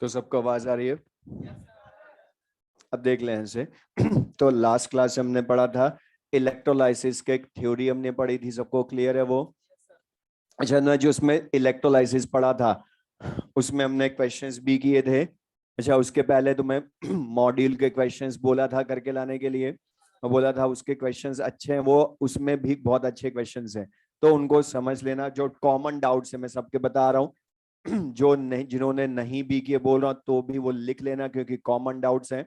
तो सबको आवाज आ रही है? अब देख लें इसे। तो लास्ट क्लास हमने पढ़ा था इलेक्ट्रोलाइसिस के, एक थ्योरी हमने पढ़ी थी, सबको क्लियर है वो? अच्छा ना, जो उसमें इलेक्ट्रोलाइसिस पढ़ा था उसमें हमने क्वेश्चंस भी किए थे। अच्छा, उसके पहले तो मैं मॉड्यूल के क्वेश्चंस बोला था करके लाने के लिए, मैं बोला था उसके क्वेश्चंस अच्छे हैं, वो उसमें भी बहुत अच्छे क्वेश्चंस हैं, तो उनको समझ लेना। जो कॉमन डाउट्स है मैं सबके बता रहा हूँ। जो नहीं, जिन्होंने नहीं भी किए बोल रहा हूँ तो भी वो लिख लेना, क्योंकि कॉमन डाउट्स हैं।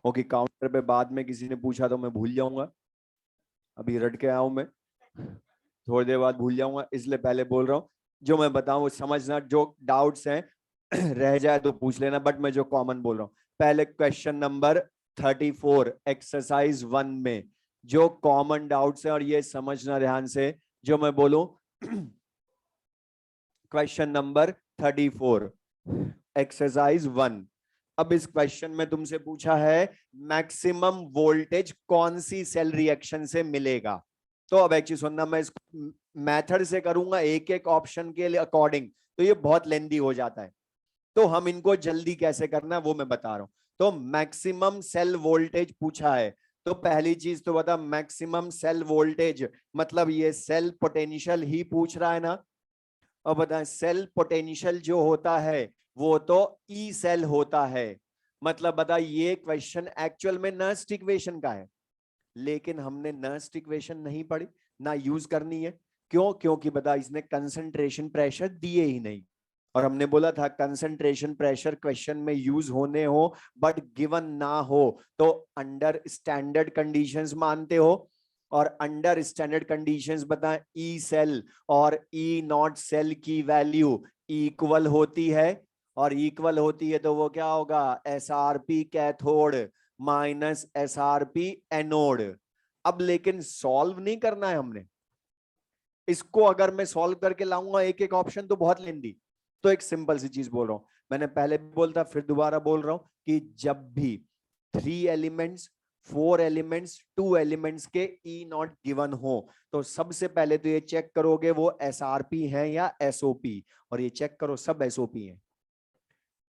ओके, काउंटर पे बाद में किसी ने पूछा तो मैं भूल जाऊंगा, अभी रट के आया हूं मैं, थोड़ी देर बाद भूल जाऊंगा, इसलिए पहले बोल रहा हूँ। जो मैं बताऊं वो समझना, जो डाउट्स हैं रह जाए तो पूछ लेना, बट मैं जो कॉमन बोल रहा हूँ। पहले क्वेश्चन नंबर 34 एक्सरसाइज 1 में जो कॉमन डाउट्स हैं, और ये समझना ध्यान से जो मैं बोलूं। Question number 34 exercise 1। अब इस क्वेश्चन में तुमसे पूछा है मैक्सिमम वोल्टेज कौन सी सेल रिएक्शन से मिलेगा। तो अब एक चीज सुनना, मैं इसको मेथड से करूंगा एक एक ऑप्शन के लिए अकॉर्डिंग, तो ये बहुत लेंदी हो जाता है। तो हम इनको जल्दी कैसे करना है वो मैं बता रहा हूं। तो मैक्सिमम सेल वोल्टेज पूछा है, तो पहली चीज तो बता, मैक्सिमम सेल वोल्टेज मतलब ये सेल पोटेंशियल ही पूछ रहा है ना। और बताएं, सेल पोटेंशियल जो होता है वो तो ई सेल होता है। मतलब बता, ये क्वेश्चन एक्चुअल में नर्स्ट इक्वेशन का है, लेकिन हमने नर्स्ट इक्वेशन नहीं पढ़ी, ना यूज करनी है। क्यों? क्योंकि बता, इसने कंसंट्रेशन प्रेशर दिए ही नहीं, और हमने बोला था कंसंट्रेशन प्रेशर क्वेश्चन में यूज होने हो बट गिवन ना हो तो अंडर स्टैंडर्ड कंडीशंस मानते हो। और अंडर स्टैंडर्ड कंडीशंस बताएं, ई सेल और ई नॉट सेल की वैल्यू इक्वल होती है, और इक्वल होती है तो वो क्या होगा, S R P cathode minus S R P anode. अब लेकिन सॉल्व नहीं करना है हमने इसको, अगर मैं सॉल्व करके लाऊंगा एक एक ऑप्शन तो बहुत लेंदी। तो एक सिंपल सी चीज बोल रहा हूं, मैंने पहले भी बोलता फिर दोबारा बोल रहा हूं कि जब भी 3 एलिमेंट्स, 4 एलिमेंट्स, 2 एलिमेंट्स के ई नॉट गिवन हो, तो सबसे पहले तो ये चेक करोगे वो एसआरपी है या एसओपी, और ये चेक करो सब एसओपी है।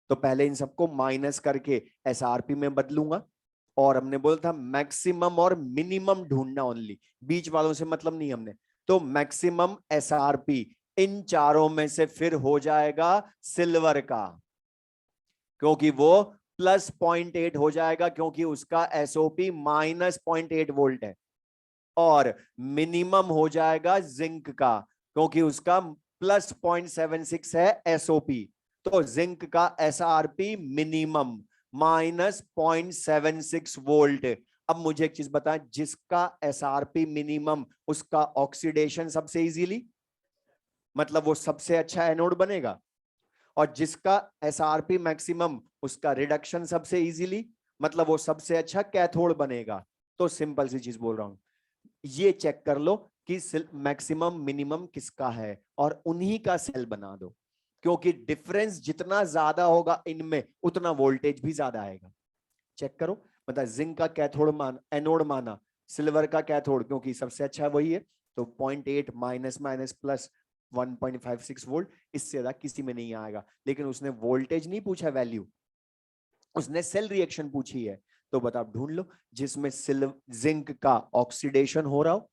तो पहले इन सबको माइनस करके एसआरपी में बदलूंगा, और हमने बोला था मैक्सिमम और मिनिमम ढूंढना ओनली, बीच वालों से मतलब नहीं हमने। तो मैक्सिमम एसआरपी इन चारों में से फिर हो जाएगा सिल्वर का, क्योंकि वो प्लस 0.8 हो जाएगा, क्योंकि उसका एसओपी माइनस 0.8 वोल्ट है। और मिनिमम हो जाएगा जिंक का, क्योंकि उसका प्लस 0.76 है एसओपी। तो जिंक का एसआरपी मिनिमम माइनस 0.76 वोल्ट। अब मुझे एक चीज बता, जिसका एसआरपी मिनिमम उसका ऑक्सीडेशन सबसे इजीली, मतलब वो सबसे अच्छा एनोड बनेगा, और जिसका एसआरपी मैक्सिमम उसका रिडक्शन सबसे इजीली, मतलब वो सबसे अच्छा कैथोड बनेगा। तो सिंपल सी चीज बोल रहा हूं, ये चेक कर लो कि मैक्सिमम मिनिमम किसका है और उन्हीं का सेल बना दो, क्योंकि डिफरेंस जितना ज्यादा होगा इनमें उतना वोल्टेज भी ज्यादा आएगा। चेक करो, मतलब जिंक का कैथोड मान एनोड माना, सिल्वर का कैथोड, क्योंकि सबसे अच्छा वही है। तो 0.8 माइनस माइनस प्लस 1.56 वोल्ट, इससे ज्यादा किसी में नहीं आएगा। लेकिन उसने वोल्टेज नहीं पूछा वैल्यू, उसने सेल रिएक्शन पूछी है। तो बताओ ढूंढ लो जिसमें जिंक का ऑक्सीडेशन हो रहा हो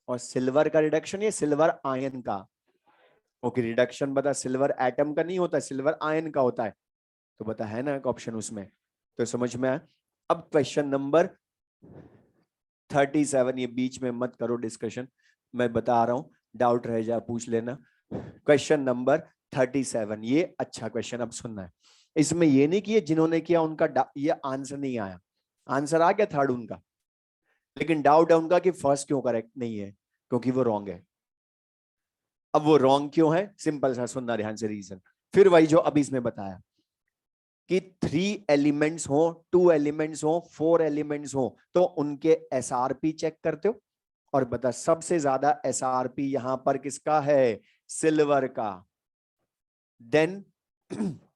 और सिल्वर का रिडक्शन, या सिल्वर आयन का। ओके, रिडक्शन बता सिल्वर एटम का नहीं होता, सिल्वर आयन का होता है। तो बता है ना एक ऑप्शन उसमें, तो समझ में आया। अब क्वेश्चन नंबर 37, ये बीच में मत करो डिस्कशन, मैं बता रहा हूं, डाउट रह जाए पूछ लेना। क्वेश्चन नंबर 37, ये अच्छा क्वेश्चन, अब सुनना है। इसमें ये नहीं कि जिन्होंने किया उनका ये आंसर नहीं आया, आंसर आ गया थर्ड उनका, लेकिन डाउट है उनका कि फर्स्ट क्यों करेक्ट नहीं है, क्योंकि वो रॉन्ग है। अब वो रॉन्ग क्यों है, सिंपल सा सुनना ध्यान से रीजन, फिर वही जो अभी इसमें बताया कि 3 एलिमेंट्स हो, 2 एलिमेंट्स हो, 4 एलिमेंट्स हो, तो उनके एसआरपी चेक करते हो। और बता सबसे ज्यादा एसआरपी यहां पर किसका है, सिल्वर का, देन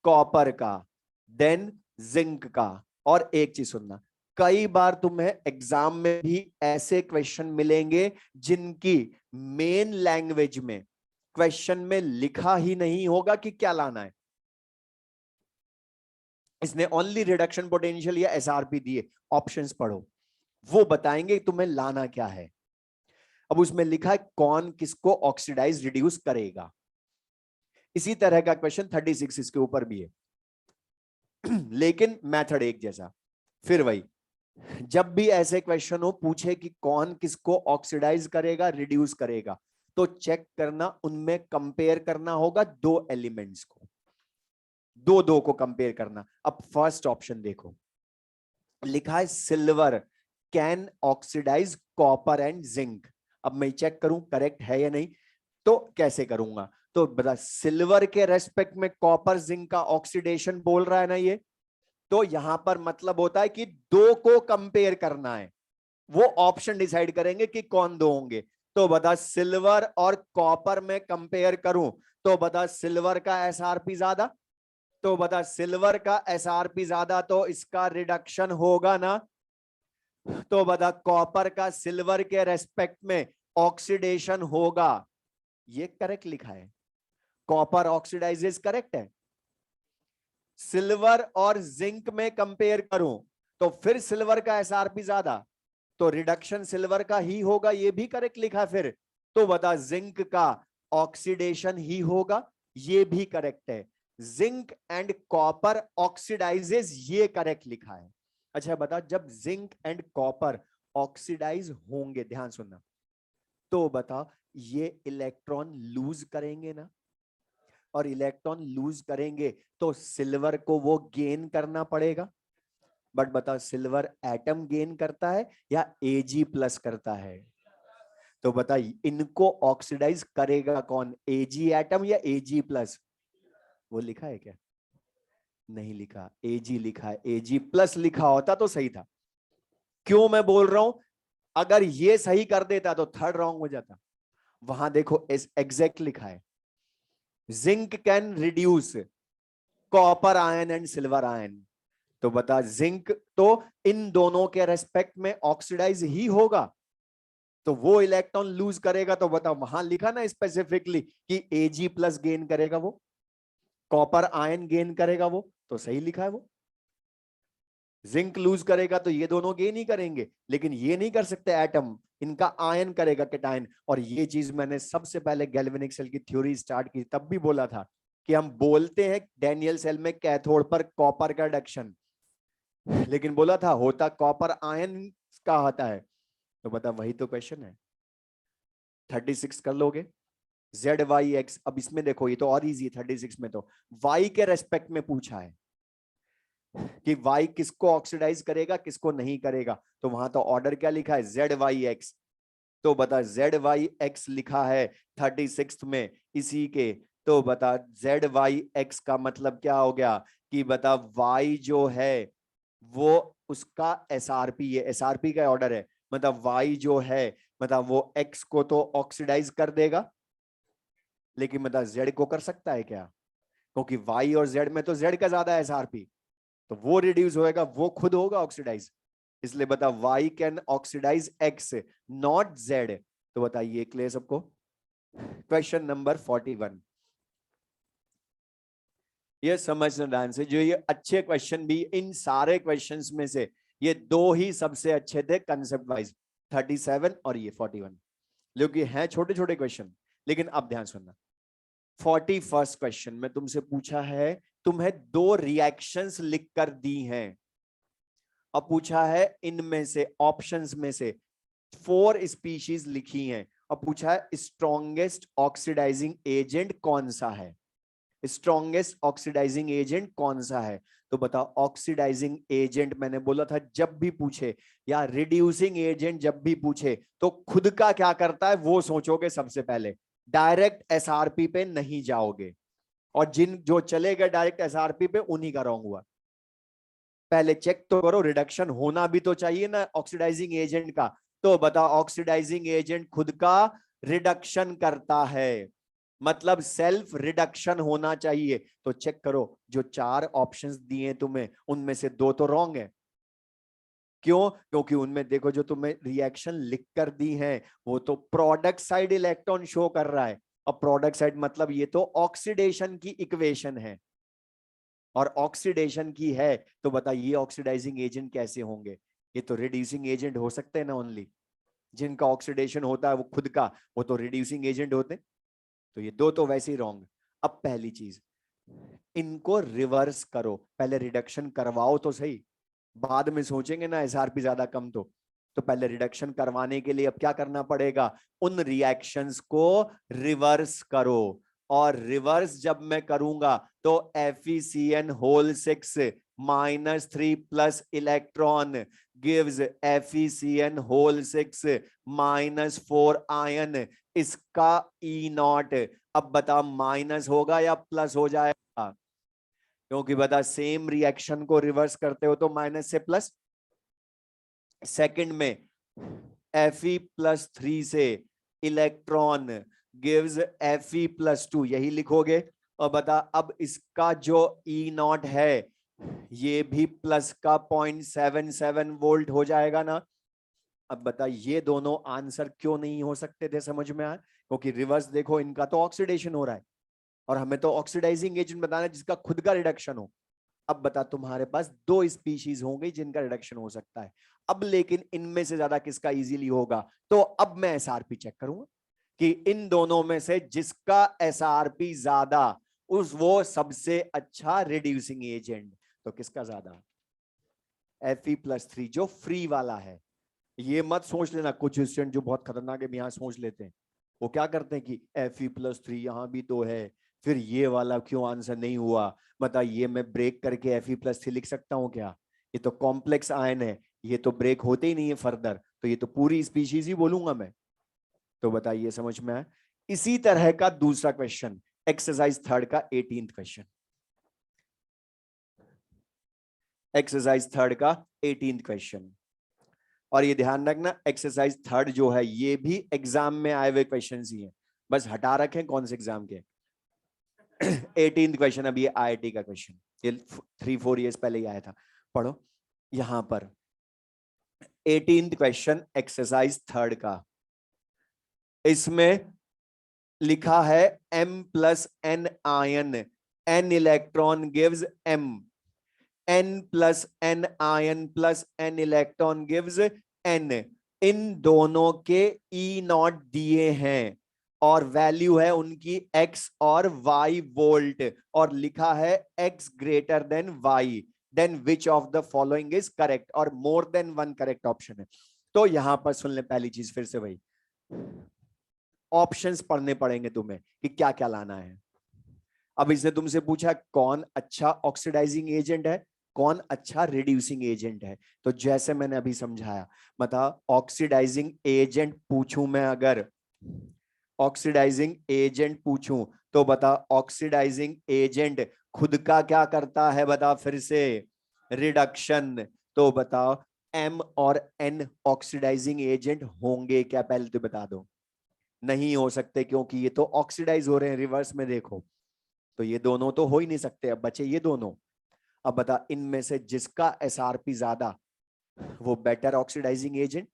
कॉपर का, देन जिंक का। और एक चीज सुनना, कई बार तुम्हें एग्जाम में भी ऐसे क्वेश्चन मिलेंगे जिनकी मेन लैंग्वेज में क्वेश्चन में लिखा ही नहीं होगा कि क्या लाना है। इसने ओनली रिडक्शन पोटेंशियल या एसआरपी दिए, ऑप्शंस पढ़ो, वो बताएंगे तुम्हें लाना क्या है। अब उसमें लिखा है कौन किसको ऑक्सीडाइज रिड्यूस करेगा। इसी तरह का क्वेश्चन 36 इसके ऊपर भी है लेकिन मेथड एक जैसा। फिर वही, जब भी ऐसे क्वेश्चन हो पूछे कि कौन किसको ऑक्सीडाइज करेगा रिड्यूस करेगा, तो चेक करना उनमें कंपेयर करना होगा दो एलिमेंट्स को, दो दो को कंपेयर करना। अब फर्स्ट ऑप्शन देखो, लिखा है silver can oxidise copper and zinc. अब मैं चेक करूं करेक्ट है या नहीं, तो कैसे करूंगा, तो बता सिल्वर के रेस्पेक्ट में कॉपर जिंक का ऑक्सीडेशन बोल रहा है ना ये, तो यहां पर मतलब होता है कि दो को कंपेयर करना है, वो ऑप्शन डिसाइड करेंगे कि कौन दो होंगे। तो बता सिल्वर और कॉपर में कंपेयर करूं, तो बता सिल्वर का एसआरपी ज्यादा, तो बता सिल्वर का एसआरपी ज्यादा तो इसका रिडक्शन होगा ना, तो बता कॉपर का सिल्वर के रेस्पेक्ट में ऑक्सीडेशन होगा। ये करेक्ट लिखा है, कॉपर ऑक्सीडाइजेस करेक्ट है। सिल्वर और जिंक में कंपेयर करूं तो फिर सिल्वर का एसआरपी ज्यादा, तो रिडक्शन सिल्वर का ही होगा, ये भी करेक्ट लिखा है फिर। तो बता जिंक का ऑक्सीडेशन ही होगा, ये भी करेक्ट है। जिंक एंड कॉपर ऑक्सीडाइजेस, ये करेक्ट लिखा है। अच्छा बता, जब जिंक एंड कॉपर ऑक्सीडाइज होंगे, ध्यान सुनना, तो बता ये इलेक्ट्रॉन लूज करेंगे ना, और इलेक्ट्रॉन लूज करेंगे तो सिल्वर को वो गेन करना पड़ेगा। बट बता सिल्वर एटम गेन करता है या Ag प्लस करता है, तो बता इनको ऑक्सीडाइज करेगा कौन, Ag एटम या Ag प्लस। वो लिखा है क्या, नहीं लिखा, Ag लिखा है, Ag प्लस लिखा होता तो सही था। क्यों मैं बोल रहा हूं, अगर ये सही कर देता तो थर्ड रॉन्ग हो जाता। वहां देखो एग्जैक्ट लिखा है, zinc can reduce copper ion and silver ion, तो बता जिंक तो इन दोनों के रेस्पेक्ट में ऑक्सीडाइज ही होगा, तो वो इलेक्ट्रॉन लूज करेगा, तो बता वहां लिखा ना स्पेसिफिकली कि Ag प्लस गेन करेगा वो, कॉपर आयन गेन करेगा वो, तो सही लिखा है वो। जिंक लूज करेगा तो ये दोनों गेन ही करेंगे, लेकिन ये नहीं कर सकते एटम, इनका आयन करेगा कैटायन। और ये चीज मैंने सबसे पहले गैल्वेनिक सेल की थ्योरी स्टार्ट की तब भी बोला था कि हम बोलते हैं डैनियल सेल में कैथोड पर कॉपर का रिडक्शन, लेकिन बोला था होता कॉपर आयन का होता है। तो बता वही तो क्वेश्चन है, 36 कर लोगे, जेड वाई एक्स। अब इसमें देखो ये तो और इजी है, 36 में तो वाई के रेस्पेक्ट में पूछा है कि वाई किसको ऑक्सीडाइज करेगा किसको नहीं करेगा, तो वहां तो ऑर्डर क्या लिखा है, जेड वाई एक्स। तो बता जेड वाई एक्स लिखा है 36 में इसी के, तो बता जेड वाई एक्स का मतलब क्या हो गया कि बता वाई जो है वो उसका एसआरपी, ये एसआरपी का ऑर्डर है, मतलब वाई जो है मतलब वो एक्स को तो ऑक्सीडाइज कर देगा, लेकिन मतलब जेड को कर सकता है क्या, क्योंकि वाई और जेड में तो जेड का ज्यादा एसआरपी, तो वो रिड्यूस होएगा, वो खुद होगा ऑक्सीडाइज, इसलिए बता why can oxidise X not Z. तो बताइए क्लियर सबको। क्वेश्चन नंबर 41, ये समझना ध्यान से, जो ये अच्छे क्वेश्चन भी इन सारे क्वेश्चंस में से ये दो ही सबसे अच्छे थे कंसेप्ट वाइज, 37 और ये 41, क्योंकि हैं छोटे छोटे क्वेश्चन। लेकिन अब ध्यान सुनना, 41 क्वेश्चन में तुमसे पूछा है, तुम्हें दो रिएक्शंस लिख कर दी हैं, अब पूछा है इनमें से ऑप्शंस में से 4 स्पीशीज लिखी हैं, अब पूछा है स्ट्रॉन्गेस्ट ऑक्सीडाइजिंग एजेंट कौन सा है, स्ट्रॉन्गेस्ट ऑक्सीडाइजिंग एजेंट कौन सा है। तो बताओ ऑक्सीडाइजिंग एजेंट मैंने बोला था जब भी पूछे, या रिड्यूसिंग एजेंट जब भी पूछे, तो खुद का क्या करता है वो सोचोगे सबसे पहले, डायरेक्ट एसआरपी पे नहीं जाओगे, और जिन जो चले गए डायरेक्ट एसआरपी पे उन्हीं का रॉन्ग हुआ। पहले चेक तो करो, रिडक्शन होना भी तो चाहिए ना ऑक्सीडाइजिंग एजेंट का, तो बताओ ऑक्सीडाइजिंग एजेंट खुद का रिडक्शन करता है, मतलब सेल्फ रिडक्शन होना चाहिए। तो चेक करो, जो 4 ऑप्शंस दिए तुम्हें उनमें से 2 तो रॉन्ग है। क्यों, क्योंकि उनमें देखो जो तुम्हें रिएक्शन लिख कर दी है वो तो प्रोडक्ट साइड इलेक्ट्रॉन शो कर रहा है, अब प्रोडक्ट साइड मतलब ये तो ऑक्सीडेशन की इक्वेशन है, और ऑक्सीडेशन की है, तो बता ये ऑक्सीडाइजिंग एजेंट कैसे होंगे? ये तो रिड्यूसिंग एजेंट हो सकते हैं ना ओनली। जिनका ऑक्सीडेशन होता है वो खुद का, वो तो रिड्यूसिंग एजेंट होते हैं। तो ये दो तो वैसे ही रॉन्ग। अब पहली चीज, इनको रिवर्स करो, पहले रिडक्शन करवाओ तो सही, बाद में सोचेंगे ना एसआरपी ज्यादा कम तो पहले रिडक्शन करवाने के लिए अब क्या करना पड़ेगा, उन रिएक्शंस को रिवर्स करो। और रिवर्स जब मैं करूंगा तो FeCN whole 6 -3 plus electron gives FeCN whole 6 -4 ion. इसका E0 अब बता माइनस होगा या प्लस हो जाएगा? क्योंकि बता सेम रिएक्शन को रिवर्स करते हो तो माइनस से प्लस। सेकंड में Fe+3 से इलेक्ट्रॉन गिव्स Fe+2, यही लिखोगे। और बता अब इसका जो E0 है ये भी प्लस का 0.77 वोल्ट हो जाएगा ना। अब बता ये दोनों आंसर क्यों नहीं हो सकते थे, समझ में आया? क्योंकि रिवर्स देखो, इनका तो ऑक्सीडेशन हो रहा है और हमें तो ऑक्सीडाइजिंग एजेंट बताना है जिसका खुद का रिडक्शन हो। अब बता तुम्हारे पास दो स्पीशीज होंगी जिनका रिडक्शन हो सकता है। अब लेकिन इनमें से ज्यादा किसका इजीली होगा? तो अब मैं एसआरपी चेक करूंगा कि इन दोनों में से जिसका एसआरपी ज्यादा उस वो सबसे अच्छा रिड्यूसिंग एजेंट। तो किसका ज्यादा? Fe+3 जो फ्री वाला है। ये मत सोच लेना, कुछ स्टूडेंट जो बहुत खतरनाक है यहां सोच लेते हैं, वो क्या करते हैं कि Fe+3 यहां भी तो है, फिर ये वाला क्यों आंसर नहीं हुआ? बता ये मैं ब्रेक करके Fe+3 लिख सकता हूं क्या? ये तो कॉम्प्लेक्स आयन है, ये तो ब्रेक होते ही नहीं है फर्दर, तो ये तो पूरी स्पीशीज ही बोलूंगा मैं। तो बताइए समझ में आया? इसी तरह का दूसरा क्वेश्चन, एक्सरसाइज थर्ड का 18th क्वेश्चन। एक्सरसाइज थर्ड का 18th क्वेश्चन। और ये ध्यान रखना एक्सरसाइज थर्ड जो है ये भी एग्जाम में आए हुए क्वेश्चन ही है, बस हटा रखे कौन से एग्जाम के। 18th क्वेश्चन, अब ये IIT का क्वेश्चन, ये 3-4 इयर्स पहले ही आया था। पढ़ो यहां पर 18th क्वेश्चन एक्सरसाइज थर्ड का। इसमें लिखा है M+N ion, N electron gives M, N+N ion plus N electron gives N। इन दोनों के E0 दिए हैं और वैल्यू है उनकी X और Y वोल्ट, और लिखा है X greater than Y, then which of the following is correct, और more than one correct option है। तो यहां पर सुन ले, पहली चीज फिर से वही ऑप्शंस पढ़ने पड़ेंगे तुम्हें कि क्या क्या लाना है। अब इसने तुमसे पूछा कौन अच्छा ऑक्सीडाइजिंग एजेंट है, कौन अच्छा रिड्यूसिंग एजेंट है। तो जैसे मैंने अभी समझाया, बता ऑक्सीडाइजिंग एजेंट पूछूं मैं, अगर ऑक्सीडाइजिंग एजेंट पूछूं तो बता ऑक्सीडाइजिंग एजेंट खुद का क्या करता है, बता फिर से, रिडक्शन। तो बताओ M और N ऑक्सीडाइजिंग एजेंट होंगे क्या? पहले तो बता दो, नहीं हो सकते क्योंकि ये तो ऑक्सीडाइज हो रहे हैं रिवर्स में, देखो तो ये दोनों तो हो ही नहीं सकते। अब बचे ये दोनों। अब बता इनमें से जिसका एसआरपी ज्यादा वो बेटर ऑक्सीडाइजिंग एजेंट।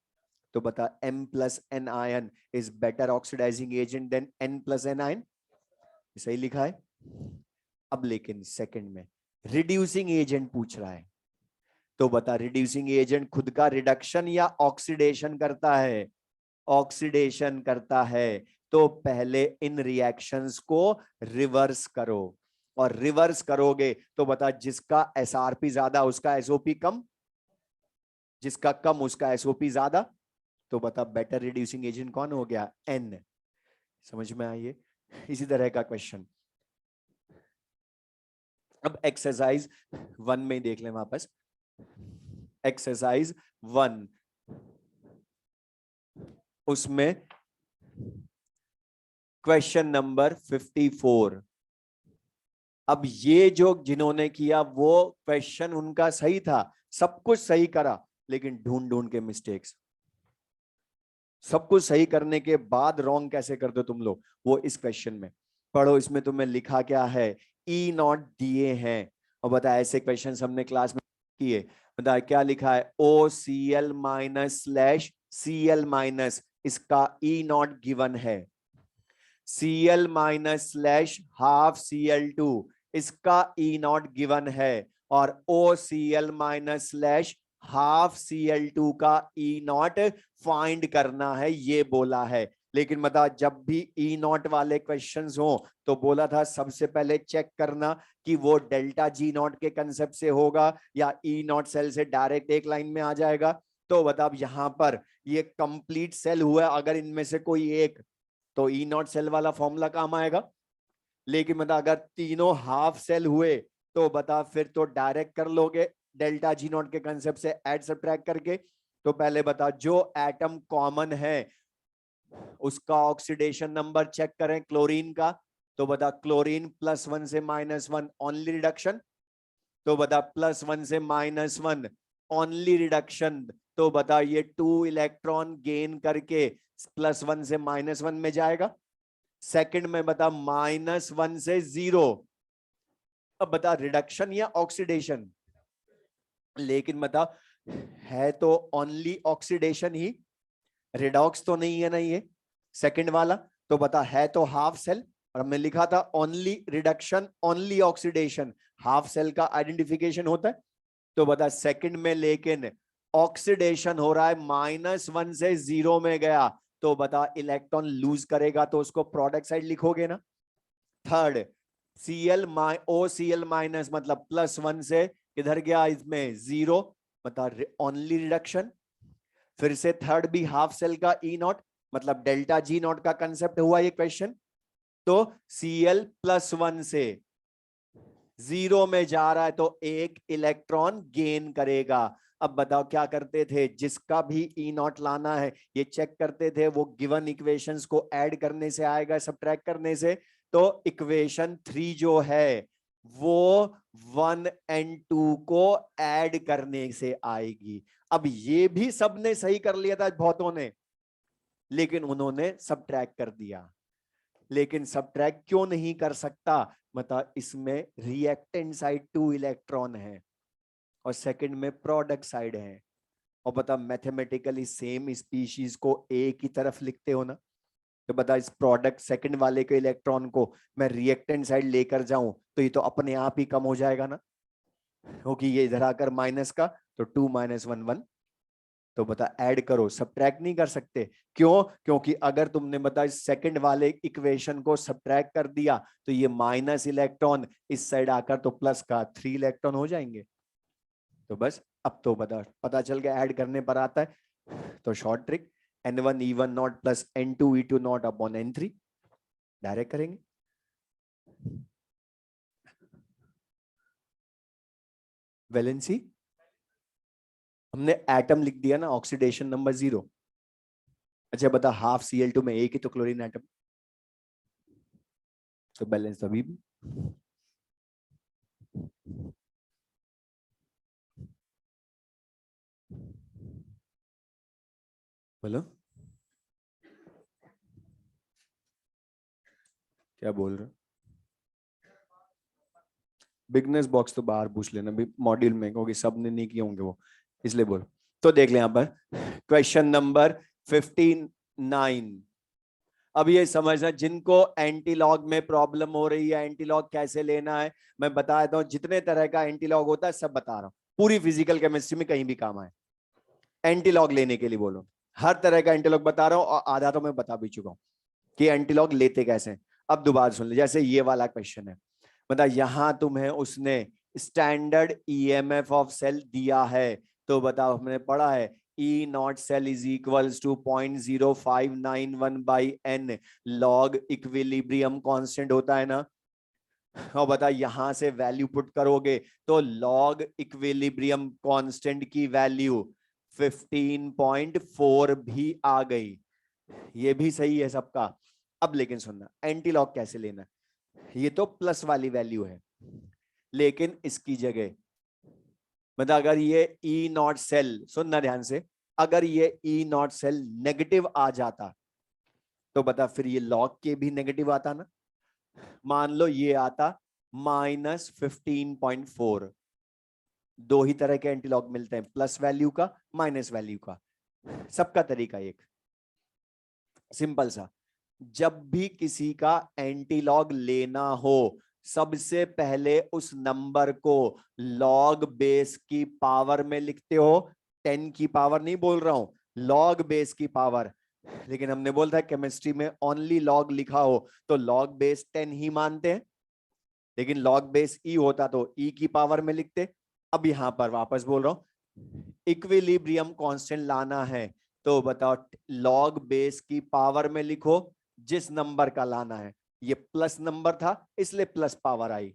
तो बता M+N ion is better oxidising agent than N+N ion, सही लिखा है। अब लेकिन सेकंड में रिड्यूसिंग एजेंट पूछ रहा है, तो बता रिड्यूसिंग एजेंट खुद का रिडक्शन या ऑक्सीडेशन करता है? ऑक्सीडेशन करता है। तो पहले इन रिएक्शंस को रिवर्स करो, और रिवर्स करोगे तो बता जिसका एसआरपी ज्यादा उसका एसओपी कम, जिसका कम उसका एसओपी ज्यादा। तो बता बेटर रिड्यूसिंग एजेंट कौन हो गया? N। समझ में आइए? इसी तरह का क्वेश्चन अब एक्सरसाइज 1 में देख लें वापस। एक्सरसाइज 1 उसमें क्वेश्चन नंबर 54। अब ये जो जिन्होंने किया वो क्वेश्चन उनका सही था, सब कुछ सही करा, लेकिन ढूंढ ढूंढ के मिस्टेक्स। सब कुछ सही करने के बाद रॉन्ग कैसे कर दो तुम लोग, वो इस क्वेश्चन में। पढ़ो इसमें तुम्हें लिखा क्या है, E0 दिए हैं, और बता ऐसे क्वेश्चन हमने क्लास में किए। बता क्या लिखा है, OCl- इसका E0 गिवन है, Cl- /half Cl2 इसका ई नॉट गिवन है और OCl minus slash half Cl2 का ई नॉट फाइंड करना है, ये बोला है। लेकिन बता, जब भी ई नॉट वाले क्वेश्चंस हो तो बोला था सबसे पहले चेक करना कि वो डेल्टा जी नॉट के कंसेप्ट से होगा या ई नॉट सेल से डायरेक्ट एक लाइन में आ जाएगा। तो बता, अब यहां पर ये कंप्लीट सेल हुआ, अगर इनमें से कोई एक, तो ई नॉट सेल वाला फॉर्मूला काम आएगा। लेकिन बता, अगर तीनों हाफ सेल हुए तो बता फिर तो डायरेक्ट कर लोगे डेल्टा जी नॉट के कंसेप्ट से ऐड सब्ट्रैक्ट करके। तो पहले बता, जो एटम कॉमन है उसका ऑक्सीडेशन नंबर चेक करें क्लोरीन का। तो बता, क्लोरीन +1 से -1 ओनली रिडक्शन। तो बता, +1 से -1 ओनली रिडक्शन। तो बता, ये 2 इलेक्ट्रॉन गेन करके +1 से -1 में जाएगा। सेकंड में बता, -1 से 0। अब बता, रिडक्शन या ऑक्सीडेशन? लेकिन बता, है तो ओनली ऑक्सीडेशन ही, रिडॉक्स तो नहीं है ना ये सेकंड वाला। तो बता, है तो हाफ सेल, और हमने लिखा था only reduction only oxidation, half cell का आइडेंटिफिकेशन होता है। तो बता, सेकंड में लेकिन ऑक्सीडेशन हो रहा है, -1 से 0 में गया, तो बता इलेक्ट्रॉन लूज करेगा, तो उसको प्रोडक्ट साइड लिखोगे ना। थर्ड, OCl माइनस मतलब +1 से किधर गया, इसमें 0, बता ओनली रिडक्शन। फिर से थर्ड भी हाफ सेल का ई नॉट, मतलब डेल्टा जी नॉट का कंसेप्ट हुआ ये क्वेश्चन। तो Cl +1 से 0 में जा रहा है तो एक इलेक्ट्रॉन गेन करेगा। अब बताओ क्या करते थे, जिसका भी ई नॉट लाना है ये चेक करते थे वो गिवन इक्वेशंस को ऐड करने से आएगा, सब्ट्रैक्ट करने से। तो इक्वेशन 3 जो है वो 1 और 2 को ऐड करने से आएगी। अब ये भी सबने सही कर लिया था बहुतों ने, लेकिन उन्होंने सब्ट्रैक्ट कर दिया। लेकिन सब्ट्रैक्ट क्यों नहीं कर सकता, मतलब इसमें रिएक्टेंट साइड 2 इलेक्ट्रॉन है और सेकंड में प्रोडक्ट साइड है। और बता, मैथमेटिकली सेम स्पीशीज को एक ही तरफ लिखते हो ना। तो बता, इस प्रोडक्ट सेकंड वाले के इलेक्ट्रॉन को मैं रिएक्टेंट साइड लेकर जाऊं तो ये तो अपने आप ही कम हो जाएगा ना, क्योंकि ये इधर आकर माइनस का, तो 2 - 1 1। तो बता, ऐड करो, सब्ट्रैक्ट नहीं कर सकते। क्यों? क्योंकि अगर तुमने बता इस सेकंड वाले इक्वेशन को सब्ट्रैक्ट कर दिया तो ये माइनस इलेक्ट्रॉन इस साइड आकर तो प्लस का 3 इलेक्ट्रॉन हो जाएंगे। तो बस अब तो पता चल गया, ऐड करने पर आता है। तो short trick, N1 E1 not plus N2 E2 not upon N3 direct करेंगे। वैलेंसी हमने एटम लिख दिया ना, ऑक्सीडेशन नंबर 0। अच्छा बता, हाफ Cl2 में एक ही तो क्लोरीन एटम, तो बैलेंस अभी भी। बोलो क्या बोल रहे हो? बिगनर्स बॉक्स तो बाहर पूछ लेना भी मॉड्यूल में, क्योंकि सबने नहीं किए होंगे वो, इसलिए बोल। तो देख ले यहाँ पर क्वेश्चन नंबर 59। अब ये समझना, जिनको एंटीलॉग में प्रॉब्लम हो रही है, एंटीलॉग कैसे लेना है मैं बता देता हूँ। जितने तरह का एंटीलॉग होता है सब बता रहा हूँ, पूरी फिजिकल केमिस्ट्री में कहीं भी काम आए एंटीलॉग लेने के लिए बोलो। हर तरह का एंटीलॉग बता रहा हूँ और आधा तो मैं बता भी चुका हूँ कि एंटीलॉग लेते कैसे हैं। अब दोबारा सुन ले, जैसे ये वाला क्वेश्चन है, बता यहां तुम्हें उसने स्टैंडर्ड ईएमएफ ऑफ सेल दिया है। तो बताओ, हमने पढ़ा है E naught cell is equals to 0.0591/n log equilibrium constant होता है ना। और बता, यहां से वैल्यू पुट करोगे तो लॉग इक्विलिब्रियम कांस्टेंट की वैल्यू 15.4 भी आ गई। ये भी सही है सबका। अब लेकिन सुनना, एंटी लॉग कैसे लेना। ये तो प्लस वाली वैल्यू है, लेकिन इसकी जगह मतलब अगर ये ई नॉट सेल, सुनना ध्यान से, अगर ये ई नॉट सेल नेगेटिव आ जाता तो बता फिर ये लॉग के भी नेगेटिव आता ना। मान लो ये आता -15.4। दो ही तरह के एंटीलॉग मिलते हैं, प्लस वैल्यू का, माइनस वैल्यू का। सबका तरीका एक सिंपल सा, जब भी किसी का एंटीलॉग लेना हो सबसे पहले उस नंबर को लॉग बेस की पावर में लिखते हो, 10 की पावर नहीं बोल रहा हूं, लॉग बेस की पावर। लेकिन हमने बोला था केमिस्ट्री में ओनली लॉग लिखा हो तो लॉग बेस 10 ही मानते हैं, लेकिन लॉग बेस ई होता तो ई की पावर में लिखते। अब यहां पर वापस बोल रहा हूं, इक्विलिब्रियम कांस्टेंट लाना है तो बताओ लॉग बेस की पावर में लिखो जिस नंबर का लाना है। ये प्लस नंबर था इसलिए प्लस पावर आई,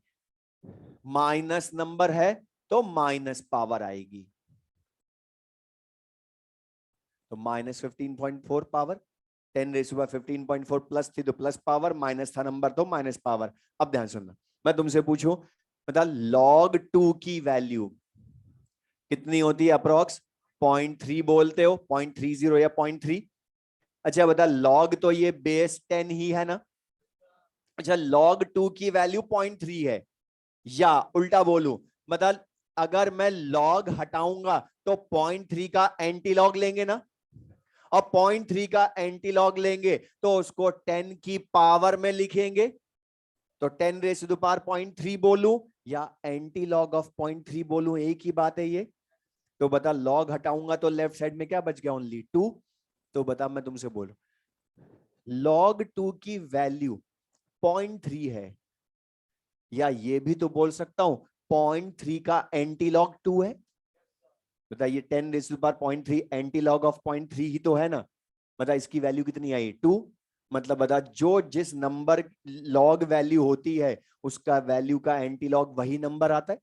माइनस नंबर है तो माइनस पावर आएगी। तो -15.4 पावर, 10⁻15.4 प्लस थी तो प्लस पावर, माइनस था नंबर तो माइनस पावर। अब ध्यान सुनना, मैं तुमसे पूछूं बता लॉग 2 की वैल्यू कितनी होती है अप्रोक्स? 0.3 बोलते हो, 0.30 या 0.3। अच्छा बता लॉग तो ये बेस 10 ही है ना। अच्छा लॉग 2 की वैल्यू 0.3 है, या उल्टा बोलूं बता अगर मैं लॉग हटाऊंगा तो 0.3 का एंटी लॉग लेंगे ना, और 0.3 का एंटी लॉग लेंगे तो उसको 10 की पावर में लिखेंगे। तो 10⁻⁴ बोलूं या एंटी लॉग ऑफ 0.3 बोलूं, एक ही बात है ये। तो बता लॉग हटाऊंगा तो लेफ्ट साइड में क्या बच गया? ओनली 2। तो बता मैं तुमसे बोलूं लॉग 2 की वैल्यू 0.3 है, या ये भी तो बोल सकता हूं 0.3 का एंटी लॉग 2 है। बताइए 10⁻⁴ एंटी लॉग ऑफ 0.3 ही तो है ना। बता इसकी वैल्यू कितनी आई? 2। मतलब बता जो जिस नंबर लॉग वैल्यू होती है उसका वैल्यू का एंटी लॉग वही नंबर आता है।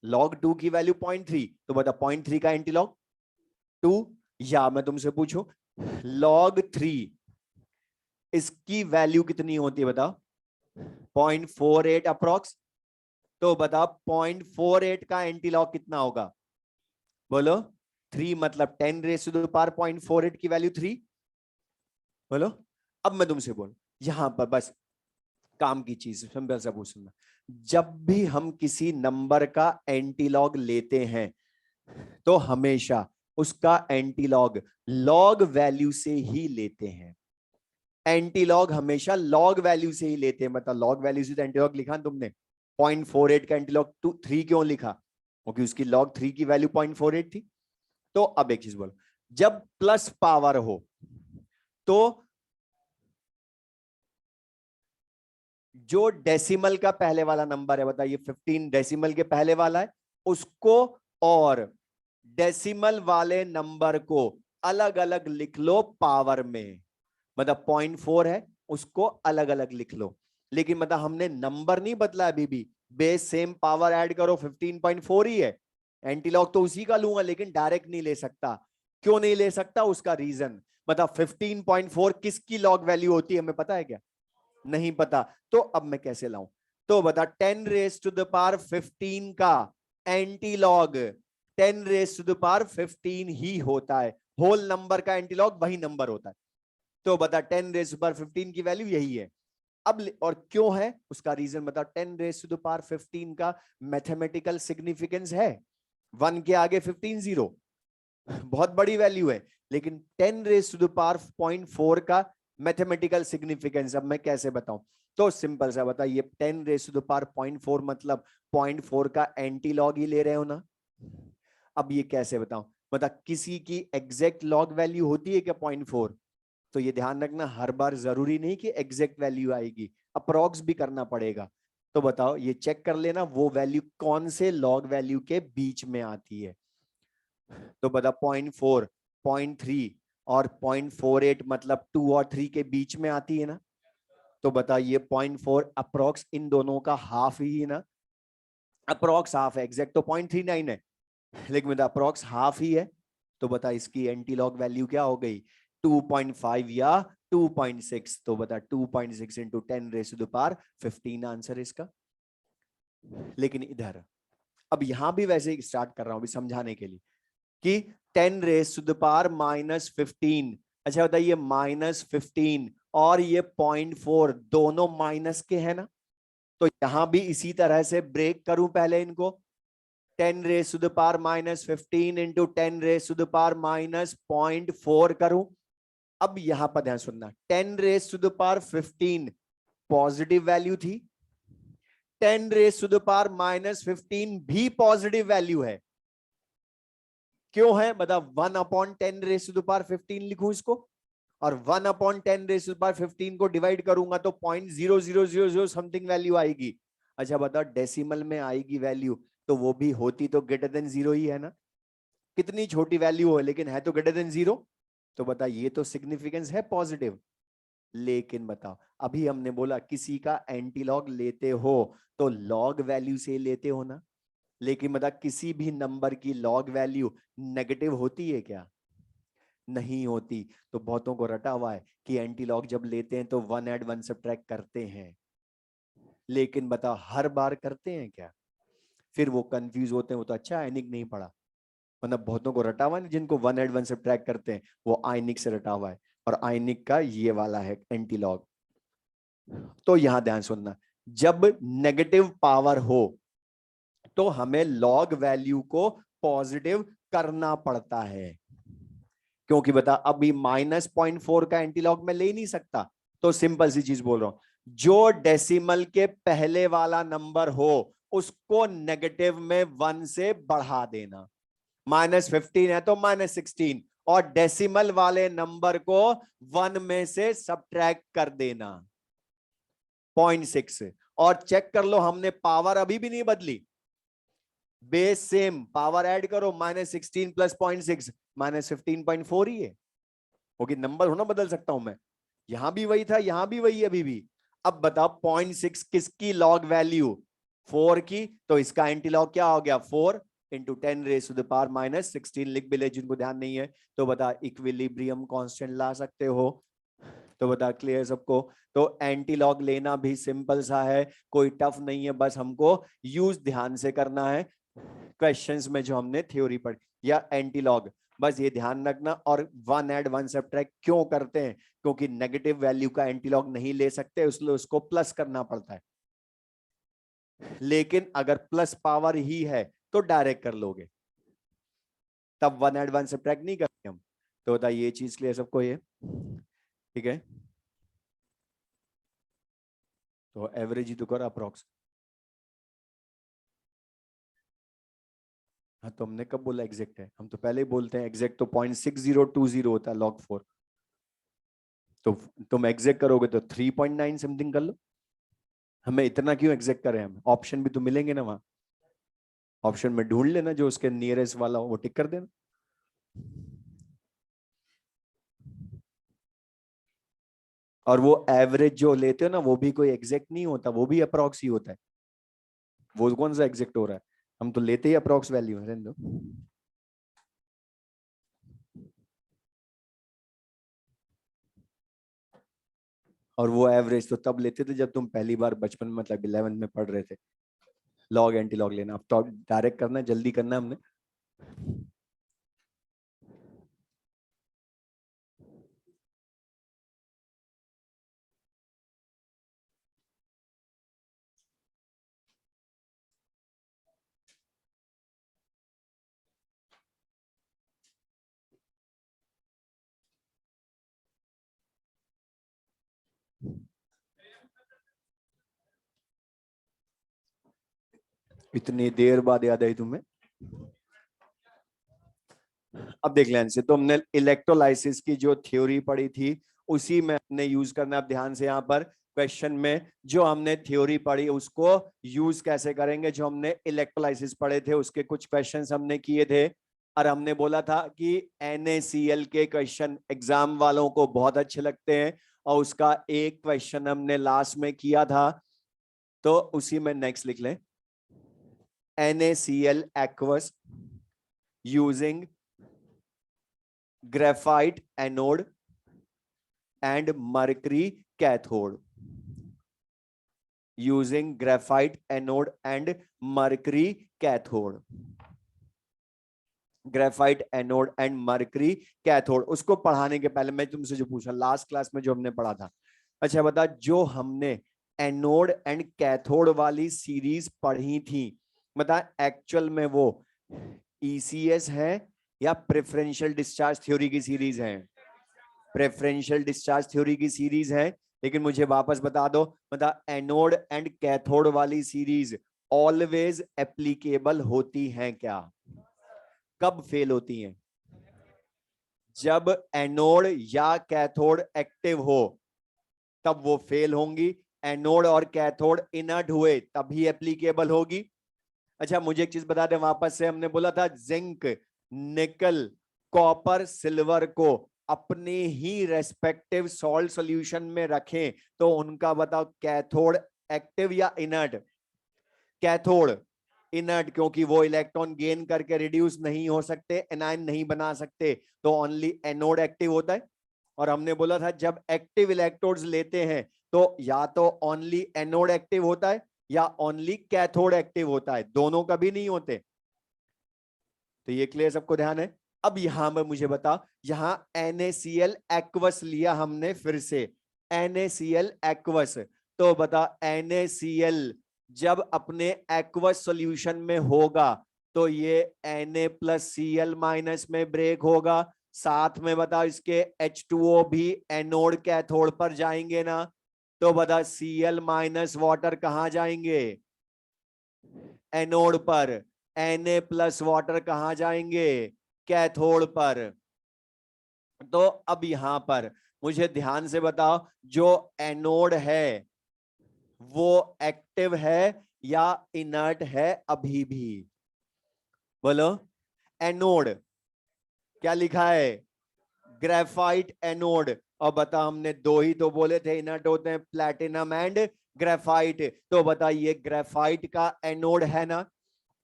लॉग 2 की वैल्यू 0.3 तो बता 0.3 का एंटी लॉग 2। या मैं तुमसे पूछूं लॉग 3 इसकी वैल्यू कितनी होती है बताओ? 0.48 अप्रोक्स। तो बता 0.48 का एंटी लॉग कितना होगा? बोलो। 3 मतलब 10⁻⁴ की वैल्यू 3। बोलो। अब मैं तुमसे बोल यहां पर बस काम की चीज सिंपल सा पूछना, जब भी हम किसी नंबर का एंटीलॉग लेते हैं तो हमेशा उसका एंटीलॉग लॉग वैल्यू से ही लेते हैं। एंटीलॉग हमेशा लॉग वैल्यू से ही लेते हैं। मतलब लॉग वैल्यू से तो एंटीलॉग लिखा ना तुमने, 0.48 का एंटीलॉग 3 क्यों लिखा? क्योंकि उसकी लॉग 3 की वैल्यू 0.48 थी। तो अब एक चीज बोलो, जब प्लस पावर हो तो जो डेसिमल का पहले वाला नंबर है, बताइए 15 डेसिमल के पहले वाला है, उसको और डेसिमल वाले नंबर को अलग अलग लिख लो पावर में। मतलब 0.4 है उसको अलग अलग लिख लो, लेकिन मतलब हमने नंबर नहीं बदला अभी भी, बेस सेम पावर ऐड करो 15.4 ही है। एंटीलॉग तो उसी का लूंगा लेकिन डायरेक्ट नहीं ले सकता। क्यों नहीं ले सकता? उसका रीजन मतलब 15.4 किसकी लॉग वैल्यू होती है हमें पता है क्या? नहीं पता। तो अब मैं कैसे लाऊं? तो बता 10⁻15 का एंटीलॉग 10⁻15 ही होता है। होल नंबर का एंटीलॉग वही नंबर होता है। तो बता 10⁻15 की वैल्यू यही है। अब और क्यों है उसका रीजन बता। 10⁻15 का मैथमेटिकल सिग्निफिकेंस है, 1 के आगे 15 जीरो, बहुत बड़ी वैल्यू है। लेकिन 10⁻⁴ का मैथमेटिकल सिग्निफिकेंस अब मैं कैसे बताऊं? तो सिंपल सा बताइए 10⁻⁴ मतलब 0.4 का एंटी लॉग ही ले रहे हो ना। अब ये कैसे बताऊं? बता किसी की एग्जैक्ट लॉग वैल्यू होती है क्या 0.4? तो ये ध्यान रखना हर बार जरूरी नहीं कि एग्जैक्ट वैल्यू आएगी, अप्रोक्स भी करना पड़ेगा। तो बताओ ये चेक कर लेना वो वैल्यू कौन से लॉग वैल्यू के बीच में आती है। तो बता 0.4, 0.3 और 0.48 मतलब 2 और 3 के बीच में आती है ना। तो बता ये 0.4 अप्रोक्स इन दोनों का हाफ ही है ना। अप्रोक्स हाफ है, एग्जैक्ट तो 0.39 है, लेकिन बता अप्रोक्स हाफ ही है। तो बता इसकी एंटी लॉग वैल्यू क्या हो गई? 2.5 या 2.6। तो बता 2.6 इंटू 10⁻15 आंसर इसका। लेकिन इधर अब यहां भी वैसे ही स्टार्ट कर रहा हूं अभी समझाने के लिए कि 10⁻⁻15। अच्छा बताइए -15 और ये 0.4 दोनों माइनस के हैं ना। तो यहां भी इसी तरह से ब्रेक करूं पहले इनको, 10⁻⁻15 इंटू 10⁻⁻0.4 करूं। अब यहां पर ध्यान सुनना, 10⁻15 पॉजिटिव वैल्यू थी, 10⁻⁻15 भी पॉजिटिव वैल्यू है। क्यों है बता? 1/10⁻15 लिखूं इसको, और 1/10⁻15 को डिवाइड करूंगा तो 0.0000 समथिंग वैल्यू आएगी। अच्छा बता, डेसिमल में आएगी वैल्यू, तो वो भी होती तो ग्रेटर देन 0 ही है ना। कितनी छोटी वैल्यू हो लेकिन है तो ग्रेटर देन 0। तो बता, ये तो सिग्निफिकेंस है पॉजिटिव। लेकिन बताओ, अभी हमने बोला किसी का एंटीलॉग लेते हो तो लॉग वैल्यू से लेते हो ना। लेकिन बता, किसी भी नंबर की लॉग वैल्यू नेगेटिव होती है क्या? नहीं होती। तो बहुतों को रटा हुआ है कि एंटीलॉग जब लेते हैं तो 1 ऐड 1 सब्ट्रैक्ट करते हैं, लेकिन बता हर बार करते हैं क्या? फिर वो कंफ्यूज होते हैं। वो तो अच्छा आयनिक नहीं पढ़ा, मतलब बहुतों को रटा हुआ है जिनको 1 ऐड 1 सब्ट्रैक्ट करते हैं, वो आयनिक से रटा हुआ है, और आयनिक का ये वाला है एंटीलॉग। तो यहां ध्यान सुनना, जब नेगेटिव पावर हो तो हमें लॉग वैल्यू को पॉजिटिव करना पड़ता है। क्योंकि बता, अभी -0.4 का एंटीलॉग में ले ही नहीं सकता। तो सिंपल सी चीज बोल रहा हूं, जो डेसिमल के पहले वाला नंबर हो उसको नेगेटिव में 1 से बढ़ा देना। -15 है तो -16, और डेसिमल वाले नंबर को 1 में से सब्ट्रैक्ट कर देना 0.6। और चेक कर लो, हमने पावर अभी भी नहीं बदली, बेस सेम, पावर ऐड करो, -16 + 0.6 -15.4 ही है। क्योंकि नंबर होना बदल सकता हूं मैं, यहां भी वही था, यहां भी वही, अभी भी। अब बताओ 0.6 किसकी लॉग वैल्यू? 4 की। तो इसका एंटीलॉग क्या हो गया? 4 × 10⁻⁻16 लिख भी ले जिनको ध्यान नहीं है। तो बता, इक्विलिब्रियम कांस्टेंट ला सकते हो। तो बता, क्लियर सबको? तो एंटीलॉग लेना भी सिंपल सा है, कोई टफ नहीं है, बस हमको यूज ध्यान से करना है। क्वेश्चंस में जो हमने थ्योरी पढ़ी या एंटीलॉग, बस ये ध्यान रखना। और 1 ऐड 1 सब्ट्रैक्ट क्यों करते हैं? क्योंकि नेगेटिव वैल्यू का एंटीलॉग नहीं ले सकते, इसलिए उसको प्लस करना पड़ता है। लेकिन अगर प्लस पावर ही है तो डायरेक्ट कर लोगे, तब 1 ऐड 1 सब्ट्रैक्ट नहीं करते हम। तो बता, ये चीज क्लियर सबको? ये ठीक है? तो एवरेज ही तो कर, अप्रोक्स। हाँ, तो हमने कब बोला एग्जैक्ट है? हम तो पहले ही बोलते हैं एग्जैक्ट तो 0.6020 होता है log 4। तो तुम एग्जैक्ट करोगे तो 3.9 समथिंग कर लो। हमें इतना क्यों एग्जैक्ट करें? हम ऑप्शन भी तो मिलेंगे ना वहां, ऑप्शन में ढूंढ लेना जो उसके नियरेस्ट वाला हो वो टिक कर देना। और वो एवरेज जो लेते हो ना, वो भी कोई एग्जैक्ट नहीं होता, वो भी अप्रोक्स ही होता है। वो कौन सा एग्जैक्ट हो रहा है? हम तो लेते ही अप्रोक्स वैल्यू है। दो और वो एवरेज तो तब लेते थे जब तुम पहली बार बचपन में, मतलब 11 में पढ़ रहे थे, लॉग एंटी लॉग लेना। अब तो डायरेक्ट करना है, जल्दी करना है हमने। इतनी देर बाद याद आई तुम्हें? अब देख लें से, तो हमने इलेक्ट्रोलाइसिस की जो थ्योरी पढ़ी थी उसी में हमने यूज करना। अब ध्यान से, यहाँ पर क्वेश्चन में जो हमने थ्योरी पढ़ी उसको यूज कैसे करेंगे? जो हमने इलेक्ट्रोलाइसिस पढ़े थे उसके कुछ क्वेश्चंस हमने किए थे, और हमने बोला था कि NaCl के क्वेश्चन एग्जाम वालों को बहुत अच्छे लगते हैं, और उसका एक क्वेश्चन हमने लास्ट में किया था। तो उसी में नेक्स्ट लिख लें, NaCl aqueous using graphite anode and mercury cathode, using graphite anode and mercury cathode, graphite anode and mercury cathode. उसको पढ़ाने के पहले मैं तुमसे जो पूछा लास्ट क्लास में जो हमने पढ़ा था, अच्छा बता, जो हमने एनोड एंड कैथोड वाली सीरीज पढ़ी थी, बता एक्चुअल में वो ECS है या प्रेफरेंशियल डिस्चार्ज थ्योरी की सीरीज है? प्रेफरेंशियल डिस्चार्ज थ्योरी की सीरीज है, लेकिन मुझे वापस बता दो, मतलब एनोड एंड कैथोड वाली सीरीज ऑलवेज एप्लीकेबल होती हैं क्या? कब फेल होती हैं? जब एनोड या कैथोड एक्टिव हो तब वो फेल होंगी, एनोड और कैथोड इनर्ट हुए तभी एप्लीकेबल होगी। अच्छा मुझे एक चीज बता दें वापस से, हमने बोला था जिंक, निकल, कॉपर, सिल्वर को अपने ही रेस्पेक्टिव सॉल्ट सॉल्यूशन में रखें तो उनका बताओ कैथोड एक्टिव या इनर्ट? कैथोड इनर्ट, क्योंकि वो इलेक्ट्रॉन गेन करके रिड्यूस नहीं हो सकते, एनायन नहीं बना सकते, तो ओनली एनोड एक्टिव होता है। और हमने बोला था जब एक्टिव इलेक्ट्रोड्स लेते हैं तो या तो ओनली एनोड एक्टिव होता है या ओनली कैथोड एक्टिव होता है, दोनों कभी नहीं होते। तो ये क्लियर, सबको ध्यान है? अब यहां में मुझे बता, यहां NaCl एक्वस लिया हमने फिर से, NaCl एक्वस, तो बता NaCl जब अपने एक्वस सॉल्यूशन में होगा तो ये Na+Cl- में ब्रेक होगा, साथ में बता इसके H2O भी एनोड कैथोड पर जाएंगे ना, तो बता Cl- वाटर कहां जाएंगे? एनोड पर। Na+ वाटर कहां जाएंगे? कैथोड पर। तो अब यहां पर मुझे ध्यान से बताओ, जो एनोड है वो एक्टिव है या इनर्ट है अभी भी? बोलो। एनोड क्या लिखा है? Graphite anode. और बता हमने दो ही तो बोले थे इनर्ट होते हैं, प्लैटिनम एंड ग्रेफाइट, तो बता ये ग्रेफाइट का एनोड है ना?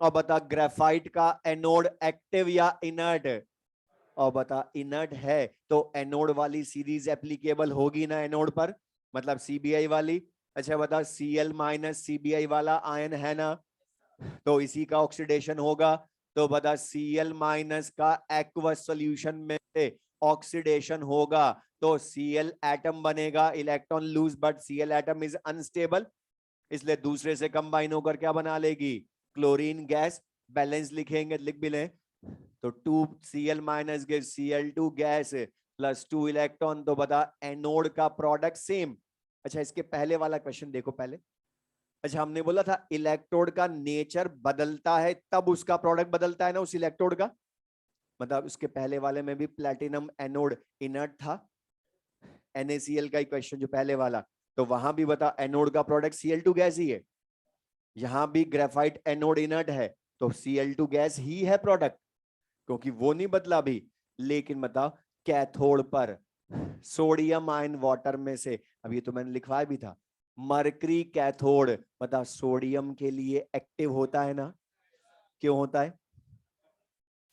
और बता ग्रेफाइट का एनोड एक्टिव या इनर्ट? और बता इनर्ट है तो एनोड वाली सीरीज एप्लीकेबल होगी ना एनोड पर, मतलब सीबीआई वाली। अच्छा बता Cl- वाला आयन है ना, तो इसी का ऑक्सीडेशन होगा, तो बता Cl- का एक्वस सॉल्यूशन में से ऑक्सीडेशन होगा तो Cl एटम बनेगा, electron lose, but Cl atom is unstable, इसलिए दूसरे से कंबाइन होकर क्या बना लेगी? Chlorine gas. बैलेंस लिखेंगे, लिख भी लें, तो 2Cl- give Cl2 gas plus 2 electron, तो बता एनोड का प्रोडक्ट सेम। अच्छा इसके पहले वाला क्वेश्चन देखो पहले। अच्छा हमने बोला था इलेक्ट्रोड का नेचर बदलता है तब उसका प्रोडक्ट बदलता है ना उस इलेक्ट्रोड का, मतलब उसके पहले वाले में भी प्लेटिनम एनोड इनर्ट था, NaCl का क्वेश्चन जो पहले वाला, तो वहां भी बता एनोड का प्रोडक्ट Cl2 गैस ही है, यहां भी ग्रेफाइट एनोड इनर्ट है तो Cl2 गैस ही है प्रोडक्ट, क्योंकि वो नहीं बदला भी। लेकिन बता कैथोड पर सोडियम आयन वाटर में से, अब ये तो मैंने लिखवाया भी था, मरकरी कैथोड बता सोडियम के लिए एक्टिव होता है ना? क्यों होता है?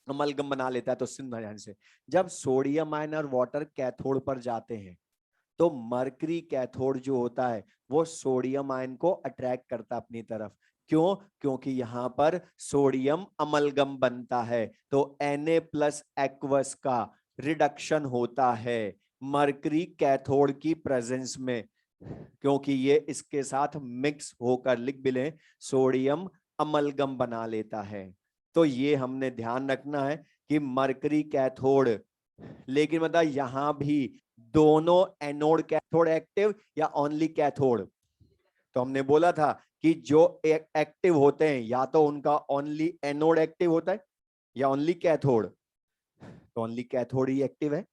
अमलगम बना लेता है, तो सुन ध्यान से, जब सोडियम आयन और वाटर कैथोड पर जाते हैं तो मरकरी कैथोड जो होता है वो सोडियम आयन को अट्रैक्ट करता अपनी तरफ। क्यों? क्योंकि यहां पर सोडियम अमलगम बनता है तो Na+ एक्वस का रिडक्शन होता है मरकरी कैथोड की प्रेजेंस में, क्योंकि ये इसके साथ मिक्स होकर, लिख भी लें, सोडियम अमलगम बना लेता है। तो ये हमने ध्यान रखना है कि मरकरी कैथोड, लेकिन मतलब यहां भी दोनों एनोड कैथोड एक्टिव या ओनली कैथोड? तो हमने बोला था कि जो एक्टिव होते हैं या तो उनका ओनली एनोड एक्टिव होता है या ओनली कैथोड, तो ओनली कैथोड ही एक्टिव है।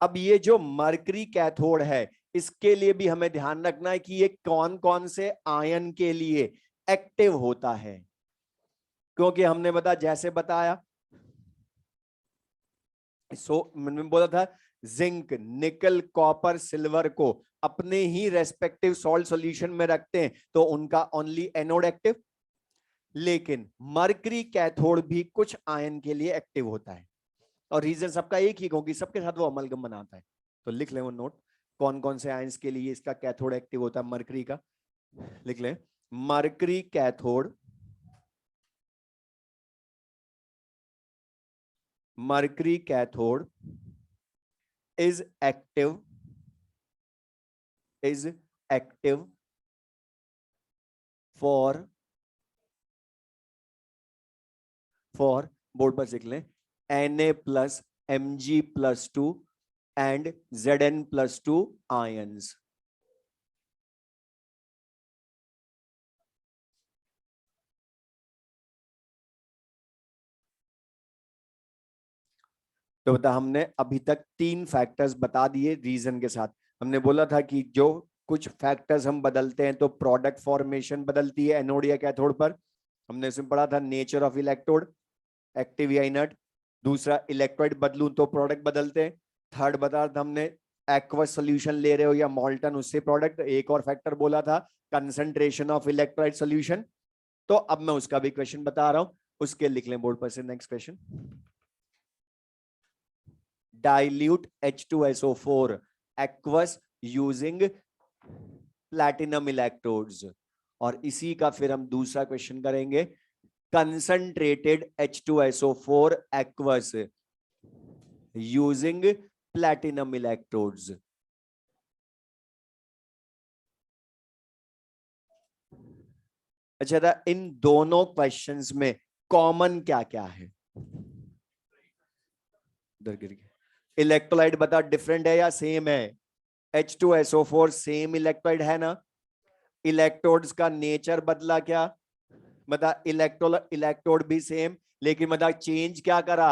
अब ये जो मरकरी कैथोड है इसके लिए भी हमें ध्यान रखना है कि ये कौन कौन से आयन के लिए एक्टिव होता है, क्योंकि हमने जैसे बताया, मैंने बोला था जिंक, निकल, कॉपर, सिल्वर को अपने ही रेस्पेक्टिव सॉल्ट सॉल्यूशन में रखते हैं तो उनका ओनली एनोड एक्टिव, लेकिन मरकरी कैथोड भी कुछ आयन के लिए एक्टिव होता है, और रीजन सबका एक ही, क्योंकि सबके साथ वो अमलगम बनाता है। तो लिख ले वो नोट, कौन कौन से आयंस के लिए इसका कैथोड एक्टिव होता है मरकरी का, लिख ले। Mercury cathode, mercury cathode is active, is active for for, board पर लिख लें, Na plus Mg plus 2 and Zn plus 2 ions. तो बता, हमने अभी तक 3 फैक्टर्स बता दिए रीजन के साथ। हमने बोला था कि जो कुछ फैक्टर्स हम बदलते हैं तो प्रोडक्ट फॉर्मेशन बदलती है एनोड या कैथोड पर। हमने इसमें पढ़ा था नेचर ऑफ इलेक्ट्रोड, एक्टिव या इनर्ट। दूसरा, इलेक्ट्रोड बदलूं तो प्रोडक्ट बदलते हैं। थर्ड बता था हमने, एक्वस सोल्यूशन ले रहे हो या मॉल्टन, उससे प्रोडक्ट। एक और फैक्टर बोला था, कंसंट्रेशन ऑफ इलेक्ट्रोलाइट सोल्यूशन। तो अब मैं उसका भी क्वेश्चन बता रहा हूं, उसके लिख लें बोर्ड पर से। Next question, dilute H2SO4 aqueous using platinum electrodes। और इसी का फिर हम दूसरा क्वेश्चन करेंगे, concentrated H2SO4 aqueous using platinum electrodes। अच्छा था, इन दोनों क्वेश्चंस में कॉमन क्या क्या है? इधर गिर गया। इलेक्ट्रोलाइट बता, डिफरेंट है या सेम है? H2SO4 सेम इलेक्ट्रोलाइट है ना? इलेक्ट्रोड्स का नेचर बदला क्या? बता, इलेक्ट्रोड भी सेम, लेकिन बता चेंज क्या करा?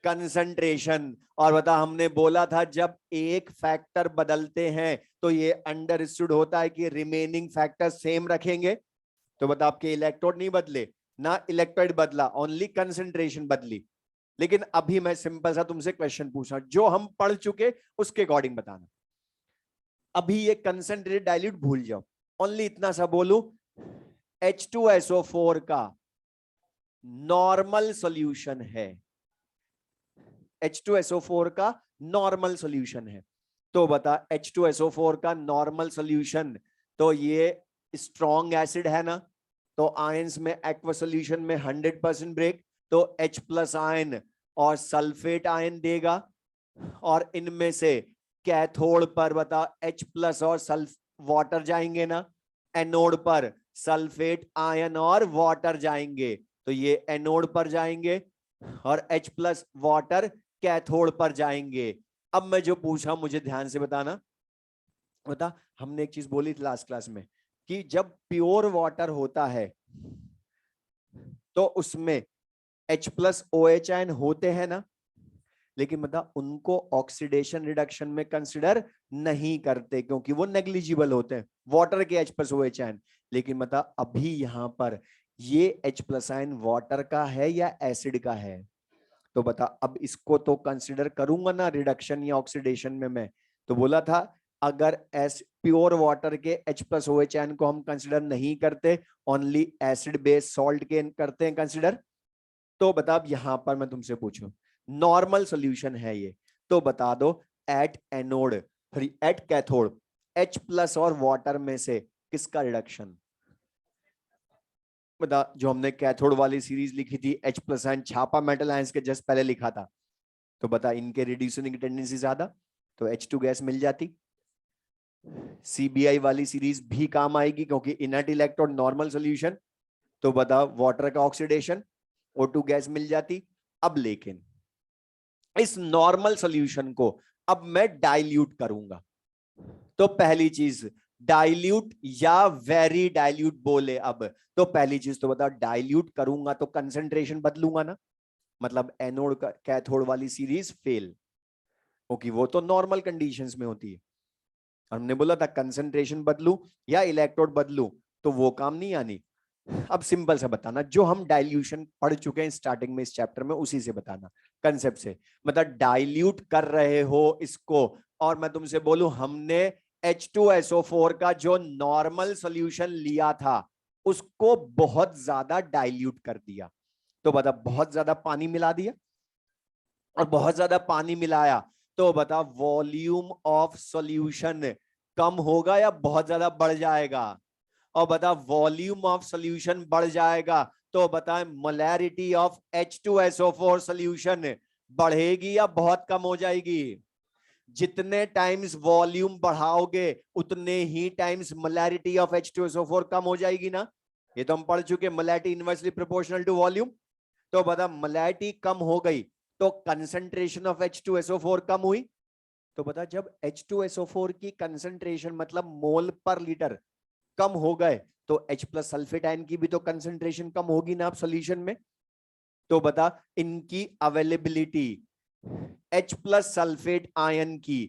कंसंट्रेशन। और बता, हमने बोला था जब एक फैक्टर बदलते हैं तो ये अंडरस्टूड होता है कि रिमेनिंग फैक्टर सेम रखेंगे। तो बता, आपके इलेक्ट्रोड नहीं बदले ना, इलेक्ट्रोड बदला, ओनली कंसंट्रेशन बदली। लेकिन अभी मैं सिंपल सा तुमसे क्वेश्चन पूछा, जो हम पढ़ चुके उसके अकॉर्डिंग बताना। अभी ये कंसंट्रेटेड डाइल्यूट भूल जाओ, ओनली इतना सा बोलू, H2SO4 का नॉर्मल सॉल्यूशन है। H2SO4 का नॉर्मल सॉल्यूशन है। तो बता, H2SO4 का नॉर्मल सॉल्यूशन, तो ये स्ट्रॉन्ग एसिड है ना, तो आयंस में एक्वा सॉल्यूशन में 100% ब्रेक, तो H प्लस आयन और सल्फेट आयन देगा। और इनमें से कैथोड पर बता H प्लस और सल्फ वाटर जाएंगे ना, एनोड पर सल्फेट आयन और वाटर जाएंगे, तो ये एनोड पर जाएंगे और H प्लस वाटर कैथोड पर जाएंगे। अब मैं जो पूछा मुझे ध्यान से बताना। बता, हमने एक चीज बोली थी लास्ट क्लास में कि जब प्योर वाटर होता है तो उसमें H प्लस OH आयन होते हैं ना, लेकिन बता उनको ऑक्सीडेशन रिडक्शन में कंसिडर नहीं करते क्योंकि वो नेग्लिजिबल होते हैं, वाटर के H प्लस OH आयन। लेकिन बता, अभी यहां पर ये H प्लस आयन वाटर का है या एसिड का है? तो बता, अब इसको तो कंसिडर करूंगा ना रिडक्शन या ऑक्सीडेशन में मैं। तो बोला था अगर प्योर वाटर के H प्लस OH आयन को हम कंसिडर नहीं करते, ओनली एसिड बेस सॉल्ट के करते हैं कंसिडर। तो बता, अब यहां पर मैं तुमसे पूछूं, नॉर्मल सॉल्यूशन है ये, तो बता दो at anode at cathode H plus और वाटर में से किसका रिडक्शन? बता, जो हमने कैथोड वाली सीरीज लिखी थी H प्लस आयन छापा मेटल आयंस के जस्ट पहले लिखा था, तो बता इनके रिड्यूसिंग टेंडेंसी ज्यादा, तो H2 गैस मिल जाती। CBI वाली सीरीज भी काम आएगी क्योंकि इनर्ट इलेक्ट्रोड नॉर्मल सॉल्यूशन, तो बता वाटर का ऑक्सीडेशन, O2 गैस मिल जाती। अब लेकिन इस नॉर्मल सॉल्यूशन को अब मैं डाइल्यूट करूंगा, तो पहली चीज डाइल्यूट या वेरी डाइल्यूट बोले। अब तो पहली चीज तो बता, डाइल्यूट करूंगा तो कंसंट्रेशन बदलूंगा ना, मतलब एनोड का कैथोड वाली सीरीज फेल, क्योंकि वो तो नॉर्मल कंडीशंस में होती है। हमने बोला था कंसंट्रेशन बदलू या इलेक्ट्रोड बदलू तो वो काम नहीं आनी। अब सिंपल सा बताना, जो हम डाइल्यूशन पढ़ चुके हैं स्टार्टिंग में इस चैप्टर में, उसी से बताना कंसेप्ट से। मतलब डाइल्यूट कर रहे हो इसको, और मैं तुमसे बोलूं हमने H2SO4 का जो नॉर्मल सॉल्यूशन लिया था उसको बहुत ज्यादा डाइल्यूट कर दिया, तो बता बहुत ज्यादा पानी मिला दिया, और बहुत ज्यादा पानी मिलाया तो बता वॉल्यूम ऑफ सॉल्यूशन कम होगा या बहुत ज्यादा बढ़ जाएगा? और बता वॉल्यूम ऑफ सॉल्यूशन बढ़ जाएगा तो बता मोलैरिटी ऑफ H2SO4 सॉल्यूशन बढ़ेगी या बहुत कम हो जाएगी? जितने टाइम्स वॉल्यूम बढ़ाओगे उतने ही टाइम्स मोलैरिटी ऑफ H2SO4 कम हो जाएगी ना। ये तो हम पढ़ चुके, molarity inversely proportional to volume. तो बता मोलैरिटी कम हो गई तो कंसंट्रेशन ऑफ H2SO4 कम हुई। तो बता जब H2SO4 की कंसंट्रेशन मतलब मोल पर लीटर कम हो गए तो H प्लस सल्फेट आयन की भी तो कंसंट्रेशन कम होगी ना आप सॉल्यूशन में। तो बता इनकी availability H plus sulphate ion की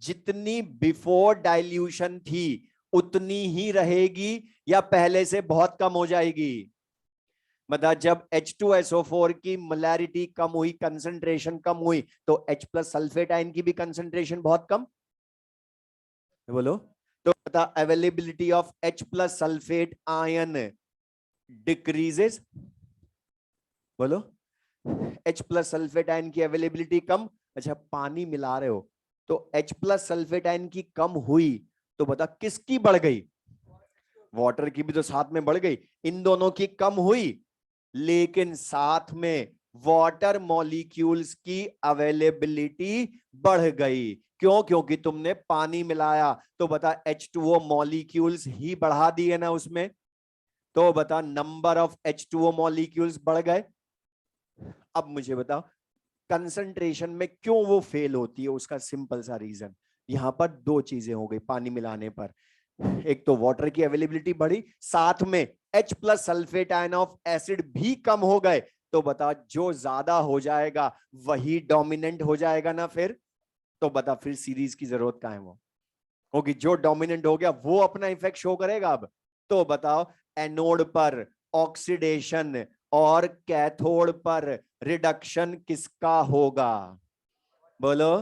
जितनी बिफोर डाइल्यूशन थी उतनी ही रहेगी या पहले से बहुत कम हो जाएगी। मतलब जब H2SO4 की मोलैरिटी कम हुई कंसंट्रेशन कम हुई तो H प्लस सल्फेट आयन की भी कंसंट्रेशन बहुत कम। बोलो। तो बता availability of H plus sulphate ion decreases. बोलो। H प्लस सल्फेट आयन की अवेलेबिलिटी कम। अच्छा पानी मिला रहे हो तो H प्लस सल्फेट आयन की कम हुई तो बता किसकी बढ़ गई। वाटर की भी तो साथ में बढ़ गई। इन दोनों की कम हुई लेकिन साथ में वाटर मॉलिक्यूल्स की अवेलेबिलिटी बढ़ गई। क्यों? क्योंकि तुमने पानी मिलाया तो बता H2O मॉलिक्यूल्स ही बढ़ा दिए ना उसमें। तो बता नंबर ऑफ H2O मॉलिक्यूल्स बढ़ गए। अब मुझे बताओ कंसंट्रेशन में क्यों वो फेल होती है उसका सिंपल सा रीजन। यहां पर दो चीजें हो गई पानी मिलाने पर। एक तो वाटर की अवेलेबिलिटी बढ़ी साथ में H plus sulphate ion of acid भी कम हो गए। तो बता जो ज्यादा हो जाएगा वही डोमिनेंट हो जाएगा ना फिर। तो बता फिर सीरीज की जरूरत कहाँ है वो। क्योंकि जो डोमिनेंट हो गया वो अपना इफेक्ट शो करेगा अब। तो बताओ एनोड पर ऑक्सीडेशन और कैथोड पर रिडक्शन किसका होगा। बोलो।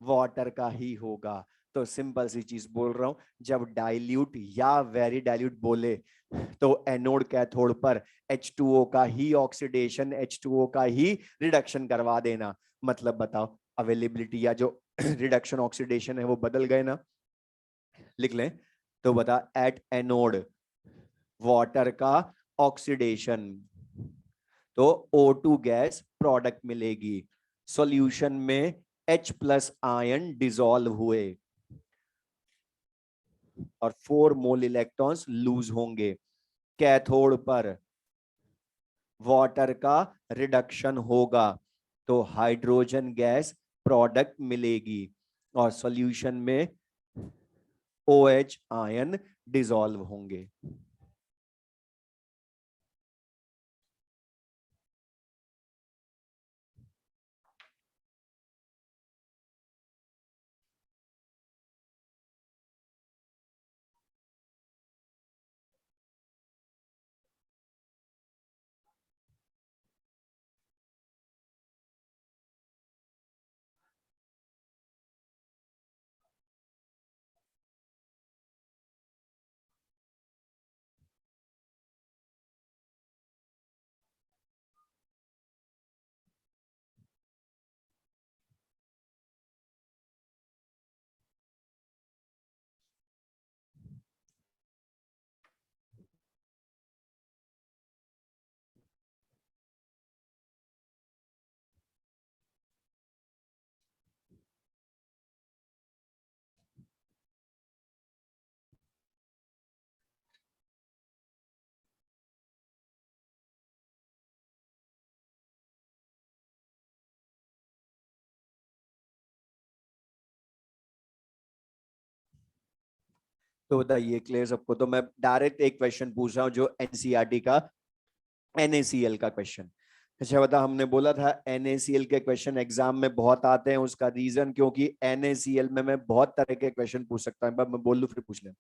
वाटर का ही होगा। तो सिंपल सी चीज बोल रहा हूं जब डाइल्यूट या वेरी डाइल्यूट बोले तो एनोड कैथोड पर H2O का ही ऑक्सीडेशन H2O का ही रिडक्शन करवा देना। मतलब बताओ अवेलेबिलिटी या जो रिडक्शन ऑक्सीडेशन है वो बदल गए ना। लिख लें। तो बता एट एनोड वाटर का ऑक्सीडेशन तो O2 गैस प्रोडक्ट मिलेगी। सॉल्यूशन में H प्लस आयन डिसॉल्व हुए और 4 मोल इलेक्ट्रॉन्स लूज होंगे। कैथोड पर वाटर का रिडक्शन होगा तो हाइड्रोजन गैस प्रोडक्ट मिलेगी और सॉल्यूशन में OH आयन डिसॉल्व होंगे। तो बताइए क्लियर सबको। तो मैं डायरेक्ट एक क्वेश्चन पूछ रहा हूं जो एनसीईआरटी का NaCl का क्वेश्चन। अच्छा बता हमने बोला था NaCl के क्वेश्चन एग्जाम में बहुत आते हैं उसका रीजन क्योंकि NaCl में मैं बहुत तरह के क्वेश्चन पूछ सकता हूं। मैं बोल लूं फिर पूछ ले।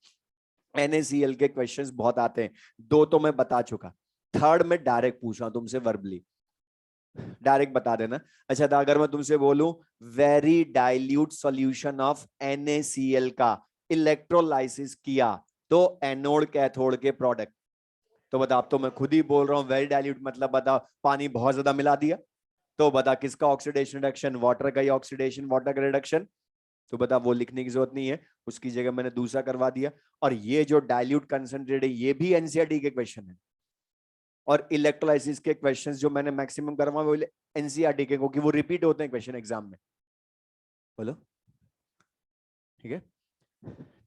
NaCl के क्वेश्चंस बहुत आते हैं। दो तो मैं बता चुका। थर्ड में डायरेक्ट पूछ रहा हूं तुमसे वर्बली। डायरेक्ट बता देना। अच्छा था अगर मैं तुमसे बोलूं very dilute solution of NaCl का इलेक्ट्रोलाइसिस किया तो एनोड कैथोड के प्रोडक्ट। तो बता अब तो मैं खुद ही बोल रहा हूं वेरी डाइल्यूट मतलब बता पानी बहुत ज्यादा मिला दिया। तो बता किसका ऑक्सीडेशन रिडक्शन। वाटर का ही ऑक्सीडेशन वाटर का रिडक्शन। तो बता वो लिखने की जरूरत नहीं है उसकी जगह मैंने दूसरा करवा दिया। और ये जो डाइल्यूट कंसंट्रेट है ये भी एनसीईआरटी के क्वेश्चन है। और इलेक्ट्रोलाइसिस के क्वेश्चंस जो मैंने मैक्सिमम करवा वो एनसीईआरटी के क्योंकि वो रिपीट होते हैं क्वेश्चन एग्जाम में। बोलो। ठीक है।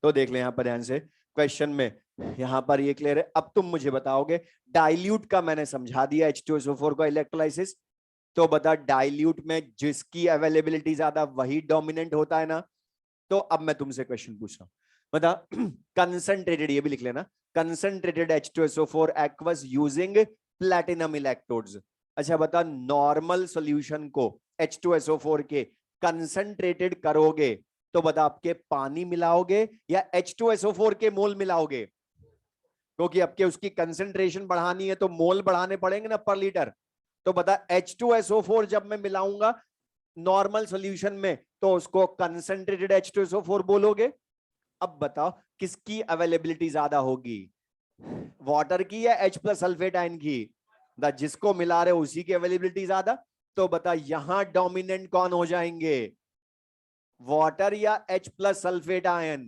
तो देख ले यहां पर ध्यान से क्वेश्चन में यहां पर ये क्लियर है। अब तुम मुझे बताओगे, डाइल्यूट का मैंने समझा दिया H2SO4 का इलेक्ट्रोलाइसिस, तो बता डाइल्यूट में जिसकी अवेलेबिलिटी ज्यादा वही डोमिनेंट होता है ना। तो अब मैं तुमसे क्वेश्चन पूछ रहा हूं, बता कंसंट्रेटेड, ये भी लिख लेना, concentrated H2SO4 aqueous using platinum electrodes. अच्छा बता, नॉर्मल सॉल्यूशन को H2SO4 के कंसंट्रेटेड करोगे तो बता आपके पानी मिलाओगे या H2SO4 के मोल मिलाओगे? क्योंकि आपके उसकी कंसंट्रेशन बढ़ानी है तो मोल बढ़ाने पड़ेंगे ना पर लीटर। तो बता H2SO4 जब मैं मिलाऊंगा नॉर्मल सॉल्यूशन में तो उसको कंसंट्रेटेड H2SO4 बोलोगे। अब बताओ किसकी अवेलेबिलिटी ज्यादा होगी, वाटर की या H प्लस सल्फेट आयन की? जिसको मिला रहे उसी की अवेलेबिलिटी ज्यादा। तो बता यहां डोमिनेंट कौन हो जाएंगे, वाटर या H प्लस सल्फेट आयन?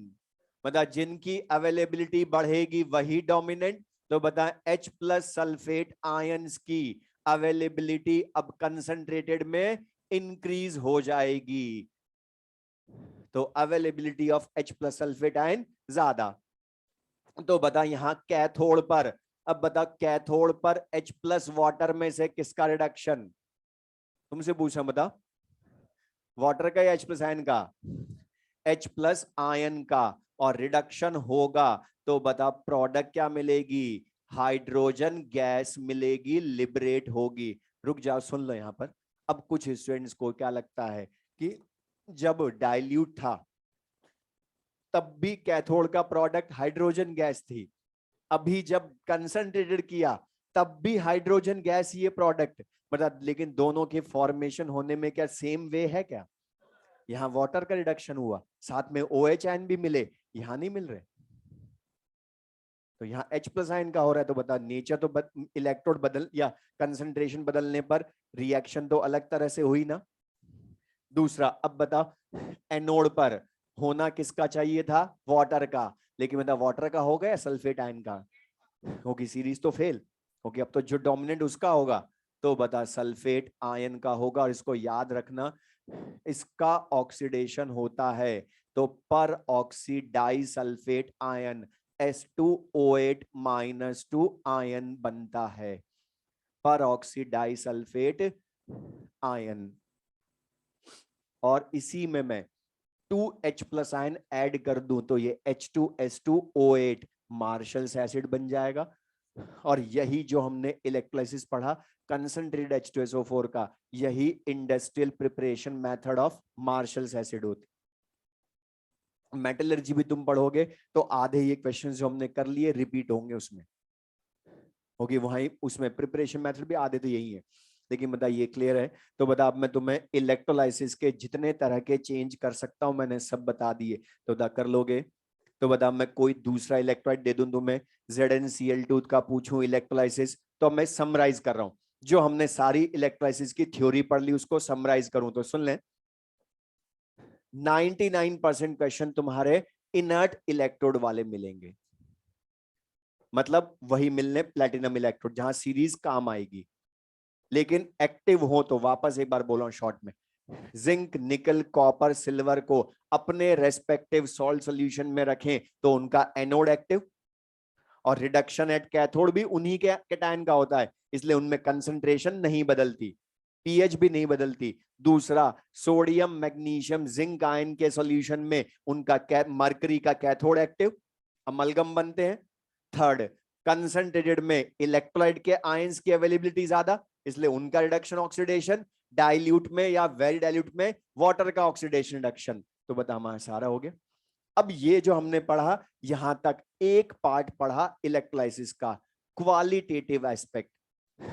बता जिनकी अवेलेबिलिटी बढ़ेगी वही डोमिनेंट। तो बता H प्लस सल्फेट आयंस की अवेलेबिलिटी अब कंसंट्रेटेड में इंक्रीज हो जाएगी, तो availability of H plus sulphate ion ज्यादा। तो बता यहां कैथोड पर, अब बता कैथोड पर H प्लस वाटर में से किसका रिडक्शन? तुमसे पूछा, बता वाटर का या H प्लस आयन का? H प्लस आयन का। और रिडक्शन होगा तो बता प्रोडक्ट क्या मिलेगी, हाइड्रोजन गैस मिलेगी, लिबरेट होगी। रुक जाओ सुन लो यहां पर। अब कुछ स्टूडेंट्स को क्या लगता है कि जब डाइल्यूट था तब भी कैथोड का प्रोडक्ट हाइड्रोजन गैस थी, अभी जब कंसंट्रेटेड किया तब भी हाइड्रोजन गैस ये प्रोडक्ट, मतलब लेकिन दोनों के फॉर्मेशन होने में क्या सेम वे है क्या? यहां वाटर का रिडक्शन हुआ, साथ में OH आयन भी मिले, यहां नहीं मिल रहे। तो यहाँ H प्लस आयन का हो रहा है, तो बता नेचर तो इलेक्ट्रोड बदल या कंसंट्रेशन बदलने पर रिएक्शन तो अलग तरह से हुई ना। दूसरा, अब बता एनोड पर होना किसका चाहिए था, वाटर का, लेकिन बता वाटर का होगा या सल्फेट आयन का? होगी, सीरीज तो फेल होगी, अब तो जो डोमिनेंट उसका होगा। तो बता सल्फेट आयन का होगा। और इसको याद रखना, इसका ऑक्सीडेशन होता है तो पर ऑक्सीडाई सल्फेट आयन S2O8 -2 आयन बनता है, पर ऑक्सीडाई सल्फेट आयन। और इसी में मैं 2H प्लस आयन ऐड कर दूं तो ये H2S2O8 मार्शल्स एसिड बन जाएगा। और यही जो हमने इलेक्ट्रोलाइसिस पढ़ा कंसंट्रेटेड H2SO4 का, यही industrial preparation method of marshals acid होती। मेटलर्जी भी तुम पढ़ोगे तो आधे ये क्वेश्चंस जो हमने कर लिए रिपीट होंगे उसमें, होगी वहीं उसमें प्रिपरेशन मेथड भी आधे तो यही है। लेकिन बता ये क्लियर है? तो बता अब मैं तुम्हें इलेक्ट्रोलाइसिस के जितने तरह के चेंज कर सकता हूं मैंने सब बता दिए, तो बता कर लोगे? तो बता मैं कोई दूसरा इलेक्ट्रोलाइट दे दूं तुम्हें, ZnCl2 का पूछूं इलेक्ट्रोलाइसिस, तो मैं समराइज कर रहा हूं जो हमने सारी इलेक्ट्रोलाइसिस की थ्योरी पढ़ ली उसको समराइज करूं तो सुन लें। 99% क्वेश्चन तुम्हारे इनर्ट इलेक्ट्रोड वाले मिलेंगे, मतलब वही मिलने प्लेटिनम इलेक्ट्रोड जहां सीरीज काम आएगी। लेकिन एक्टिव हो तो वापस एक बार बोलो शॉर्ट में, जिंक निकल कॉपर सिल्वर को अपने रेस्पेक्टिव सॉल्ट सॉल्यूशन में रखें तो उनका एनोड एक्टिव, और रिडक्शन एट कैथोड भी उन्हीं के कैटायन का होता है, इसलिए उनमें कंसंट्रेशन नहीं बदलती, पीएच भी नहीं बदलती। दूसरा, सोडियम मैग्नीशियम जिंक आयन के सॉल्यूशन में उनका मरकरी का कैथोड एक्टिव, अमलगम बनते हैं। थर्ड, कंसंट्रेटेड में इलेक्ट्रोलाइट के आयंस की अवेलेबिलिटी ज्यादा, इसलिए उनका रिडक्शन ऑक्सीडेशन, डाइल्यूट में या वेरी डाइल्यूट में वाटर का ऑक्सीडेशन रिडक्शन। तो बता हमारा सारा हो गया। अब ये जो हमने पढ़ा यहां तक एक पार्ट पढ़ा इलेक्ट्रोलाइसिस का क्वालिटेटिव एस्पेक्ट,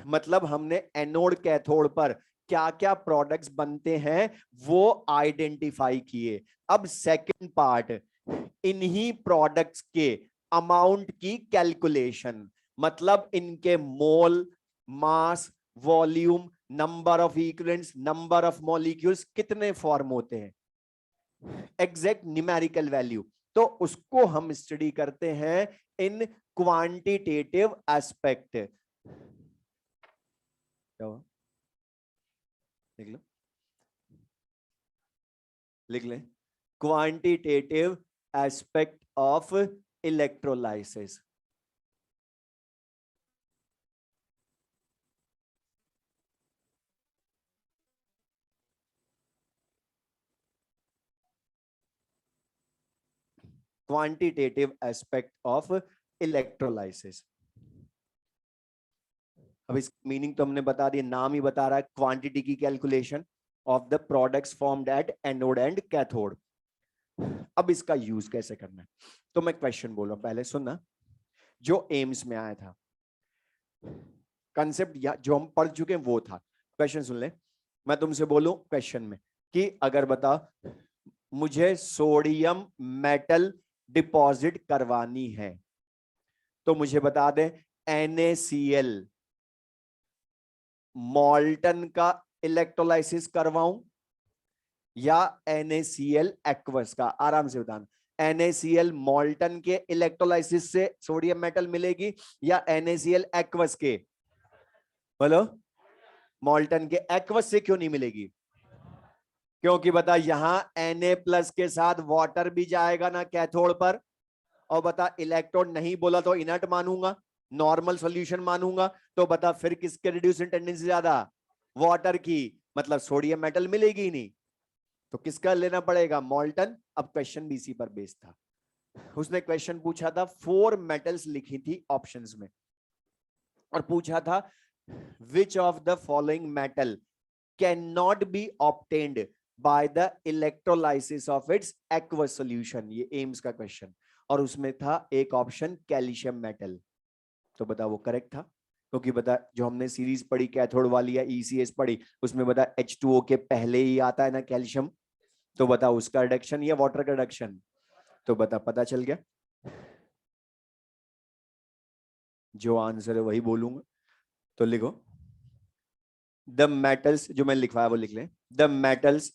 मतलब हमने एनोड कैथोड पर क्या क्या प्रोडक्ट्स बनते हैं वो आइडेंटिफाई किए। अब सेकंड पार्ट, इन्हीं प्रोडक्ट्स के अमाउंट की कैलकुलेशन, मतलब इनके mole, mass, volume, number of equivalents, number of molecules कितने फॉर्म होते हैं, एग्जैक्ट न्यूमेरिकल वैल्यू, तो उसको हम स्टडी करते हैं इन क्वांटिटेटिव एस्पेक्ट। लिख लो, लिख ले, quantitative aspect of electrolysis. Quantitative aspect of electrolysis. अब इस मीनिंग तो हमने बता दिया, नाम ही बता रहा है, क्वांटिटी की calculation of the products formed at anode and cathode. अब इसका यूज कैसे करना है, तो मैं क्वेश्चन बोल रहा हूं, पहले सुनना। जो एम्स में आया था कंसेप्ट, या जो हम पढ़ चुके हैं वो था, क्वेश्चन सुन ले। मैं तुमसे बोलूं क्वेश्चन में कि अगर बता मुझे सोडियम मेटल डिपॉजिट करवानी है, तो मुझे बता दे NaCl मॉल्टन का इलेक्ट्रोलाइसिस करवाऊं या NaCl एक्वस का। आराम से बताना, NaCl मॉल्टन के इलेक्ट्रोलाइसिस से सोडियम मेटल मिलेगी या NaCl एक्वस के? बोलो, मॉल्टन के। एक्वस से क्यों नहीं मिलेगी? क्योंकि बता यहां Na+ के साथ वाटर भी जाएगा ना कैथोड पर, और बता इलेक्ट्रॉन नहीं बोला तो इनर्ट मानूंगा, नॉर्मल सॉल्यूशन मानूंगा, तो बता फिर किसके रिड्यूसिंग टेंडेंसी ज्यादा? वाटर की, मतलब सोडियम मेटल मिलेगी ही नहीं, तो किसका लेना पड़ेगा? मॉल्टन। अब क्वेश्चन भी इसी पर बेस्ड था। उसने क्वेश्चन पूछा था, 4 मेटल्स लिखी थी ऑप्शंस में, और पूछा था विच of the following metal can not be obtained by the electrolysis of its aqueous solution. ये एम्स का क्वेश्चन, और उसमें था एक ऑप्शन कैल्शियम मेटल। तो बता वो करेक्ट था, क्योंकि बता जो हमने सीरीज पढ़ी कैथोड वाली या ECS पढ़ी, उसमें बता H2O के पहले ही आता है ना कैल्शियम, तो बता उसका रिडक्शन या वाटर का रिडक्शन? तो बता, पता चल गया। जो आंसर है वही बोलूंगा, तो लिखो द मेटल्स, जो मैंने लिखवाया वो लिख लें। द मेटल्स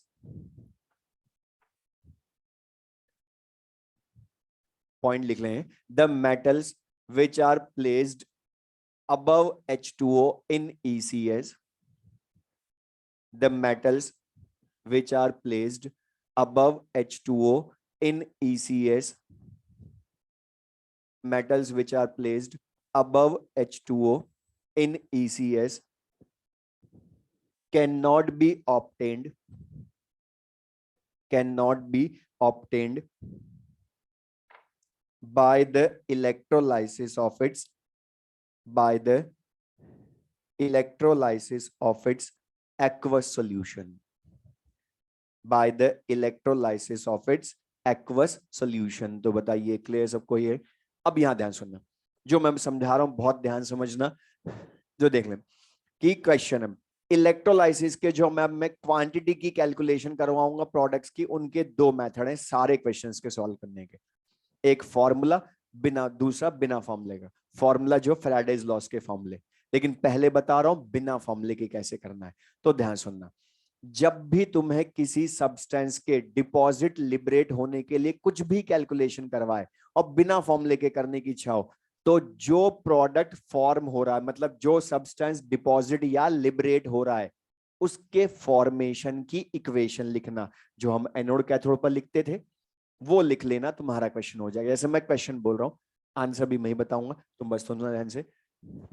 पॉइंट लिख लें, the metals which are placed above H2O in ECS, the metals which are placed above H2O in ECS, metals which are placed above H2O in ECS cannot be obtained by the electrolysis of its aqueous solution, by the electrolysis of its aqueous solution। तो बताइए clear सबको ये? अब यहां ध्यान सुनना, जो मैं समझा रहा हूं बहुत ध्यान समझना। जो देख लें कि क्वेश्चन है इलेक्ट्रोलाइसिस के, जो मैं क्वांटिटी की कैलकुलेशन करवाऊंगा प्रोडक्ट्स की, उनके 2 मेथड हैं सारे क्वेश्चंस के सॉल्व करने के। एक फॉर्मूला बिना, दूसरा बिना फॉर्मूले का। फॉर्मूला जो फैराडेज लॉस के फॉर्मूले, लेकिन पहले बता रहा हूं बिना फॉर्मूले के कैसे करना है। तो ध्यान सुनना, जब भी तुम्हें किसी सब्सटेंस के डिपॉजिट लिबरेट होने के लिए कुछ भी कैलकुलेशन करवाए और बिना फॉर्मूले के करने की इच्छा हो, तो जो प्रोडक्ट फॉर्म हो रहा है, मतलब जो सब्सटेंस डिपॉजिट या लिबरेट हो रहा है, उसके फॉर्मेशन की इक्वेशन लिखना, जो हम एनोड कैथोड पर लिखते थे वो लिख लेना, तुम्हारा क्वेश्चन हो जाएगा। जैसे मैं क्वेश्चन बोल रहा हूं, आंसर भी मैं ही बताऊंगा, तुम बस सुनना ध्यान से।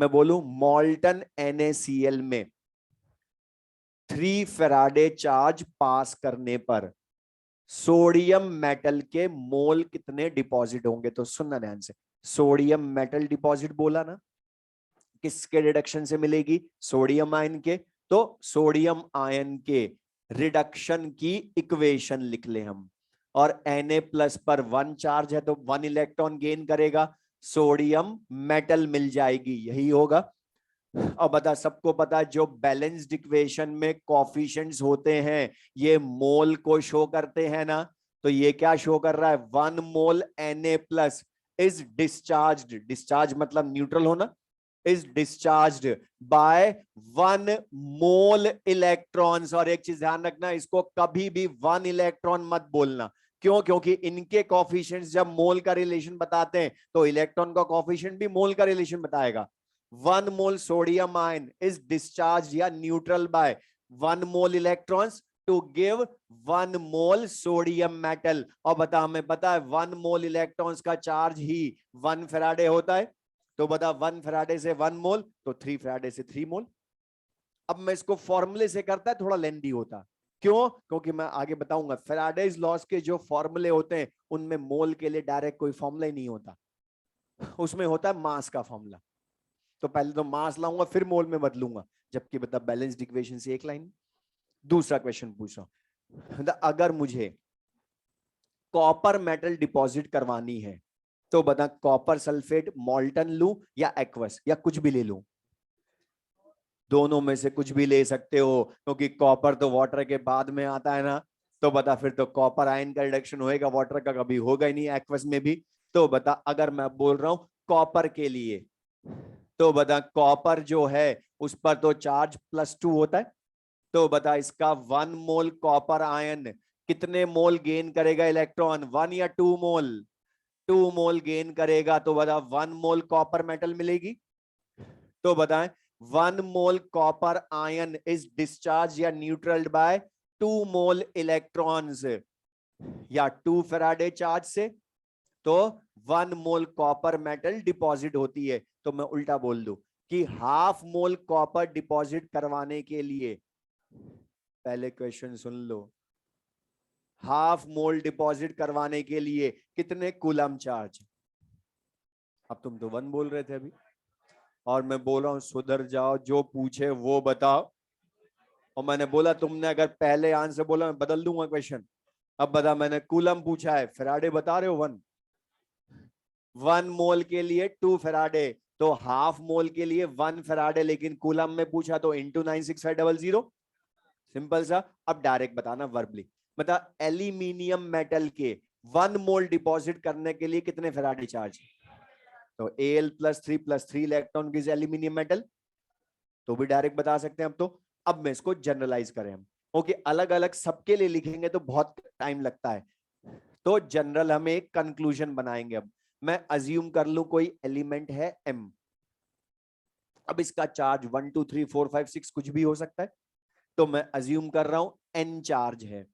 मैं बोलूं मॉल्टन NaCl में 3 फैराडे चार्ज पास करने पर सोडियम मेटल के मोल कितने डिपॉजिट होंगे? तो सुनना ध्यान से, सोडियम मेटल डिपॉजिट बोला ना, किसके रिडक्शन से मिलेगी? सोडियम आयन के। तो सोडियम आयन के रिडक्शन की इक्वेशन लिख ले हम, और Na+ पर 1 चार्ज है तो 1 इलेक्ट्रॉन गेन करेगा, सोडियम मेटल मिल जाएगी, यही होगा। और बता, सबको पता है जो बैलेंस्ड इक्वेशन में कोफिशिएंट्स होते हैं ये मोल को शो करते हैं ना, तो ये क्या शो कर रहा है? 1 mole Na+ is discharged, discharge मतलब न्यूट्रल होना, is discharged by 1 mole electrons. और एक चीज ध्यान रखना, इसको कभी भी 1 इलेक्ट्रॉन मत बोलना। क्यों? क्योंकि इनके कोफिशिएंट्स जब मोल का रिलेशन बताते हैं तो इलेक्ट्रॉन का कोफिशिएंट भी मोल का रिलेशन बताएगा। 1 mole sodium ion is discharge या neutral by 1 mole electrons to give 1 mole sodium metal. और बता, हमें पता है 1 मोल इलेक्ट्रॉन्स का चार्ज ही 1 फैराडे होता है, तो बता 1 फैराडे से 1 मोल तो 3 फैराडे से 3 मोल। अब मैं इसको फॉर्मूले से करता है थोड़ा लेंदी होता, क्यों? क्योंकि मैं आगे बताऊंगा फैराडेज लॉस के जो फॉर्मूले होते हैं उनमें मोल के लिए डायरेक्ट कोई फॉर्मूला ही नहीं होता, उसमें होता है मास का फॉर्मूला। तो पहले तो मास लाऊंगा फिर मोल में बदलूंगा, जबकि बता बैलेंस्ड इक्वेशन से एक लाइन। दूसरा क्वेश्चन पूछ रहा हूं, अगर मुझे कॉपर मेटल डिपॉजिट करवानी है तो बता कॉपर सल्फेट मॉल्टन लूं या एक्वस या कुछ भी ले लूं? दोनों में से कुछ भी ले सकते हो, क्योंकि कॉपर तो वाटर के बाद में आता है ना। तो बता फिर तो कॉपर आयन का रिडक्शन होएगा, वाटर का कभी होगा ही नहीं एक्वस में भी। तो बता अगर मैं बोल रहा हूं कॉपर के लिए, तो बता कॉपर जो है उस पर तो चार्ज +2 होता है। तो बता इसका 1 मोल कॉपर आयन कितने मोल गेन करेगा इलेक्ट्रॉन, 1 या 2 मोल? 2 मोल गेन करेगा। तो बता 1 मोल कॉपर मेटल मिलेगी। तो बताएं 1 मोल कॉपर आयन इज डिस्चार्ज या न्यूट्रल्ड बाय 2 मोल इलेक्ट्रॉन्स या 2 फैराडे चार्ज से। तो 1 मोल कॉपर मेटल डिपॉजिट होती है। तो मैं उल्टा बोल दूं कि हाफ मोल कॉपर डिपॉजिट करवाने के लिए, पहले क्वेश्चन सुन लो, हाफ मोल डिपॉजिट करवाने के लिए कितने कूलम चार्ज? अब तुम तो 1 बोल रहे थे अभी, और मैं बोल रहा हूं सुधर जाओ, जो पूछे वो बताओ। और मैंने बोला तुमने अगर पहले आंसर बोला मैं बदल दूंगा क्वेश्चन। अब बता, मैंने कूलम पूछा है, फैराडे बता रहे हो 1। 1 मोल के लिए 2 फैराडे, तो हाफ मोल के लिए 1 फैराडे, लेकिन कूलम में पूछा तो इंटू 96500। सिंपल सा। अब डायरेक्ट बताना वर्बली, बता एल्यूमिनियम मेटल के 1 मोल डिपॉजिट करने के लिए कितने फैराडे चार्ज? तो Al+3+3 electron gives aluminium metal, तो भी डायरेक्ट बता सकते हैं अब तो। अब मैं इसको जनरलाइज करें हम, ओके अलग अलग सबके लिए लिखेंगे तो बहुत टाइम लगता है, तो जनरल हम एक कंक्लूजन बनाएंगे। अब मैं अज्यूम कर लूं कोई एलिमेंट है M, अब इसका चार्ज 1 2 3 4 5 6 कुछ भी हो सकता है। तो मैं अज्यूम कर रहा हूं N चार्ज है।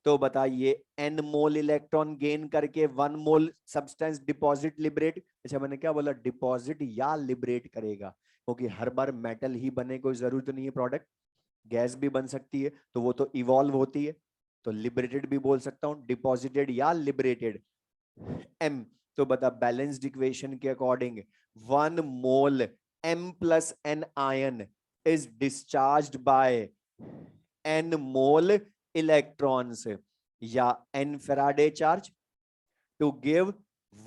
तो बताइए N मोल इलेक्ट्रॉन गेन करके 1 मोल सब्सटेंस डिपॉजिट लिबरेट, अच्छा मैंने क्या बोला, डिपॉजिट या लिबरेट करेगा, क्योंकि हर बार मेटल ही बने कोई जरूरत नहीं है प्रोडक्ट, गैस भी बन सकती है, तो वो तो इवॉल्व होती है। तो लिबरेटेड भी बोल सकता हूं, डिपॉजिटेड या लिबरेटेड। M, तो बता बैलेंस्ड इक्वेशन के according 1 mole M+N ion is discharged by N mole electrons या N Faraday charge to give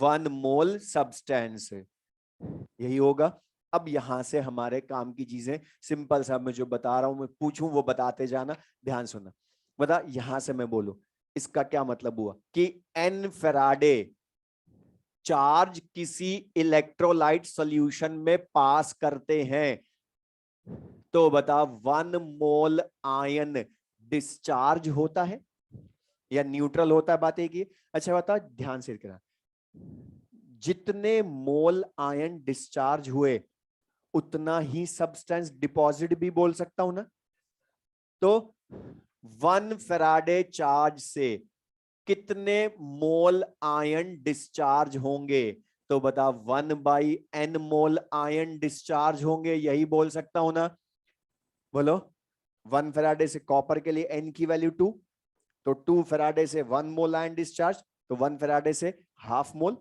1 mole substance, यही होगा। अब यहां से हमारे काम की चीजें सिंपल सा, मैं जो बता रहा हूं मैं पूछूं वो बताते जाना, ध्यान सुनना। बता यहां से मैं बोलूं इसका क्या मतलब हुआ कि N फैराडे चार्ज किसी इलेक्ट्रोलाइट सॉल्यूशन में पास करते हैं, तो बता 1 मोल आयन डिस्चार्ज होता है या न्यूट्रल होता है, बात एक ही। अच्छा बता ध्यान से करना, जितने मोल आयन डिस्चार्ज हुए उतना ही सब्सटेंस डिपॉजिट भी बोल सकता हूं ना। तो 1 फैराडे चार्ज से कितने मोल आयन डिस्चार्ज होंगे? तो बता 1/N मोल आयन डिस्चार्ज होंगे, यही बोल सकता हूं ना। बोलो 1 फैराडे से कॉपर के लिए N की वैल्यू 2, तो 2 फैराडे से 1 मोल आयन डिस्चार्ज, तो 1 फैराडे से हाफ मोल,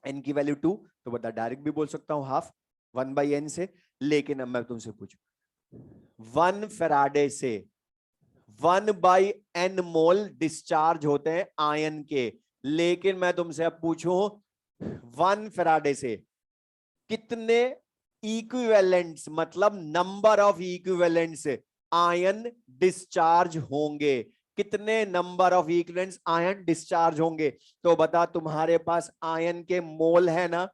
N की वैल्यू 2, तो बता डायरेक्ट भी बोल सकता हूं हाफ 1/N से। लेकिन अब मैं तुमसे पूछूं 1 फैराडे से 1/N मोल डिस्चार्ज होते हैं आयन के, लेकिन मैं तुमसे अब पूछूं 1 फैराडे से कितने इक्विवेलेंट्स, मतलब number of equivalents ion discharge होंगे, कितने number of equivalents ion discharge होंगे? तो बता तुम्हारे पास आयन के मोल है ना,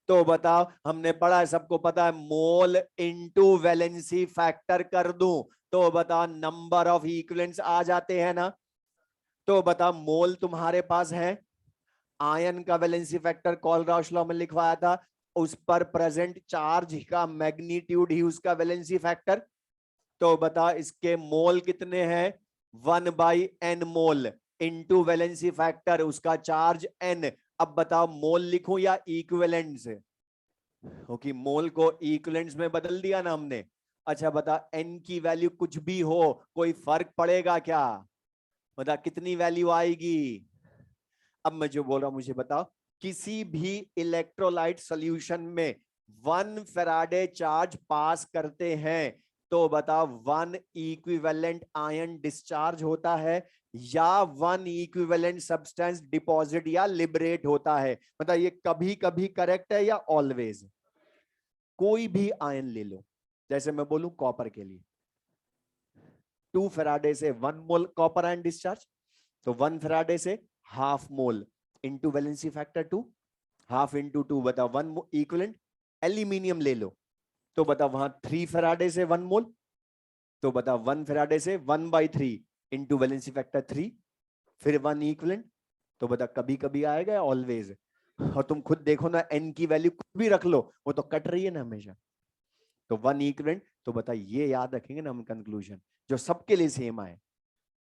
तो बताओ हमने पढ़ा है सबको पता है, मोल इनटू वैलेंसी फैक्टर कर दूं तो बता नंबर ऑफ इक्विवेलेंट्स आ जाते हैं ना। तो बता मोल तुम्हारे पास है, आयन का वैलेंसी फैक्टर कॉलराउश लॉ में लिखवाया था, उस पर प्रेजेंट चार्ज का मैग्नीट्यूड ही उसका वैलेंसी फैक्टर। तो बता इसके मोल कितने हैं, 1/N मोल इनटू वैलेंसी फैक्टर उसका चार्ज N। अब बताओ मोल लिखूं या इक्विवेलेंट्स, क्योंकि मोल को इक्विवेलेंट्स में बदल दिया ना हमने, अच्छा बता, n की वैल्यू कुछ भी हो, कोई फर्क पड़ेगा क्या? बता कितनी वैल्यू आएगी? अब मैं जो बोल रहा हूं मुझे बताओ, किसी भी इलेक्ट्रोलाइट सॉल्यूशन में 1 फैराडे चार्ज पास करते हैं तो बताओ 1 इक्विवेलेंट आयन डिस्चार्ज होता है या 1 इक्विवेलेंट सब्सटेंस डिपॉजिट या लिबरेट होता है? मतलब ये कभी कभी करेक्ट है या ऑलवेज? कोई भी आयन ले लो, जैसे मैं बोलूं कॉपर के लिए 2 फैराडे से 1 मोल कॉपर आयन डिस्चार्ज, तो 1 फैराडे से half mole into valency factor 2, half into 2 बताओ 1 इक्विवेलेंट। एल्यूमिनियम ले लो तो बताओ वहां 3 फैराडे से 1 मोल, तो बताओ 1 फैराडे से 1/3 इंटू वैलेंसी फैक्टर 3, फिर 1 इक्विवेलेंट। तो बता कभी कभी आएगा या ऑलवेज? और तुम खुद देखो ना, एन की वैल्यू कुछ भी रख लो वो तो कट रही है ना हमेशा। तो 1 इक्विवेलेंट, तो बता ये याद रखेंगे ना हम कंक्लूजन जो सबके लिए सेम आए।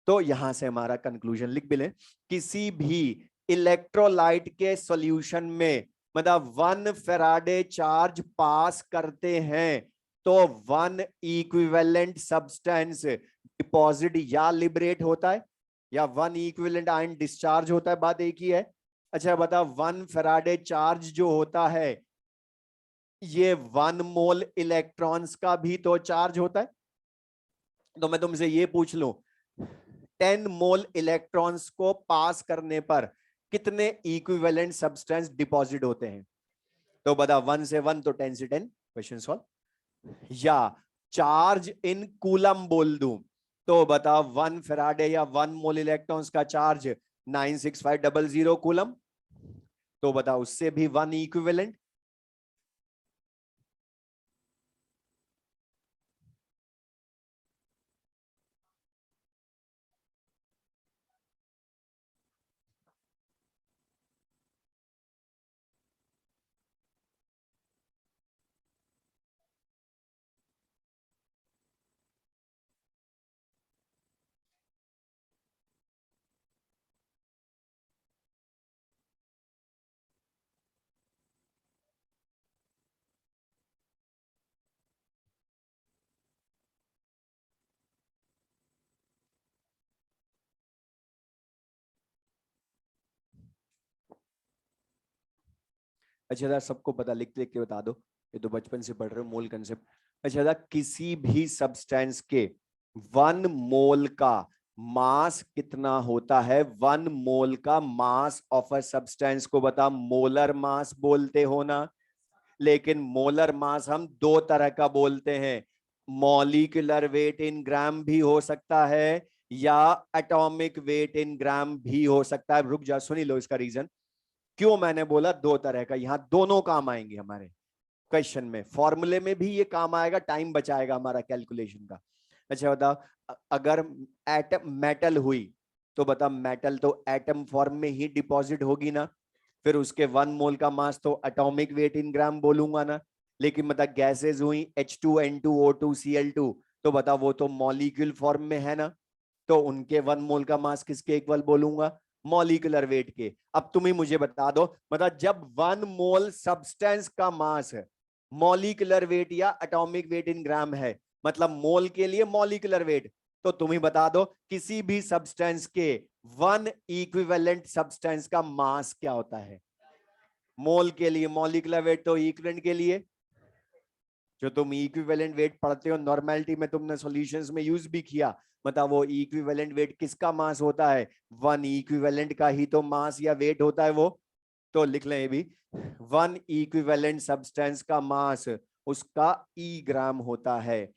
तो यहां से हमारा कंक्लूजन लिख भी लें, किसी भी इलेक्ट्रोलाइट के सॉल्यूशन में मतलब 1 फैराडे चार्ज पास करते हैं तो 1 इक्विवेलेंट सब्सटेंस डिपॉजिट या लिबरेट होता है या 1 इक्विवेलेंट आयन डिस्चार्ज होता है, बात एक ही है। अच्छा बता, 1 फैराडे चार्ज जो होता है ये 1 मोल इलेक्ट्रॉन्स का भी तो चार्ज होता है। तो मैं तुमसे ये पूछ लूं, 10 मोल इलेक्ट्रॉन्स को पास करने पर कितने इक्विवेलेंट सब्सटेंस डिपॉजिट होते हैं? तो बता 1 से 1 तो 10 से 10, क्वेश्चन सॉल्व। या चार्ज इन कूलम बोल दूं तो बता 1 फैराडे या 1 मोल इलेक्ट्रॉन्स का चार्ज 96500 कूलम, तो बता उससे भी 1 इक्विवेलेंट। अच्छा दादा सबको पता, लिख लिख के बता दो, ये तो बचपन से पढ़ रहे हो मोल कंसेप्ट। अच्छा दादा, किसी भी सब्सटेंस के 1 मोल का मास कितना होता है? 1 मोल का मास ऑफ अ सब्सटेंस को बता, मोलर मास बोलते हो ना? लेकिन मोलर मास हम दो तरह का बोलते हैं, मॉलिक्यूलर वेट इन ग्राम भी हो सकता है या एटॉमिक वेट इन ग्राम भी हो सकता है। रुक जा, सुनी लो इसका रीजन क्यों मैंने बोला दो तरह का। यहां दोनों काम आएंगे हमारे क्वेश्चन में, फॉर्मूले में भी ये काम आएगा, टाइम बचाएगा हमारा कैलकुलेशन का। अच्छा बताओ, अगर एटम मेटल हुई तो बता मेटल तो एटम फॉर्म में ही डिपॉजिट होगी ना, फिर उसके 1 मोल का मास तो एटॉमिक वेट इन ग्राम बोलूंगा ना। लेकिन बता गैसेज हुई H2N2O2Cl2, तो बता वो तो मॉलिक्यूल फॉर्म में है ना, तो उनके 1 मोल का मास किसके इक्वल बोलूंगा? मॉलिक्यूलर वेट के। अब तुम ही मुझे बता दो, मतलब जब 1 मोल सब्सटेंस का मास है, मॉलिक्यूलर वेट या एटॉमिक वेट इन ग्राम है, मतलब मोल के लिए मॉलिक्यूलर वेट, तो तुम ही बता दो किसी भी सब्सटेंस के 1 इक्विवेलेंट सब्सटेंस का मास क्या होता है? मोल के लिए मॉलिक्यूलर वेट तो इक्विवेलेंट के लिए, जो तुम इक्विवेलेंट वेट पढ़ते हो नॉर्मेलिटी में, तुमने सॉल्यूशंस में यूज भी किया, मतलब वो इक्विवेलेंट वेट किसका मास होता है? 1 इक्विवेलेंट का ही तो मास या वेट होता है वो। तो लिख लें ये भी, 1 इक्विवेलेंट सब्सटेंस का मास उसका ई ग्राम होता है।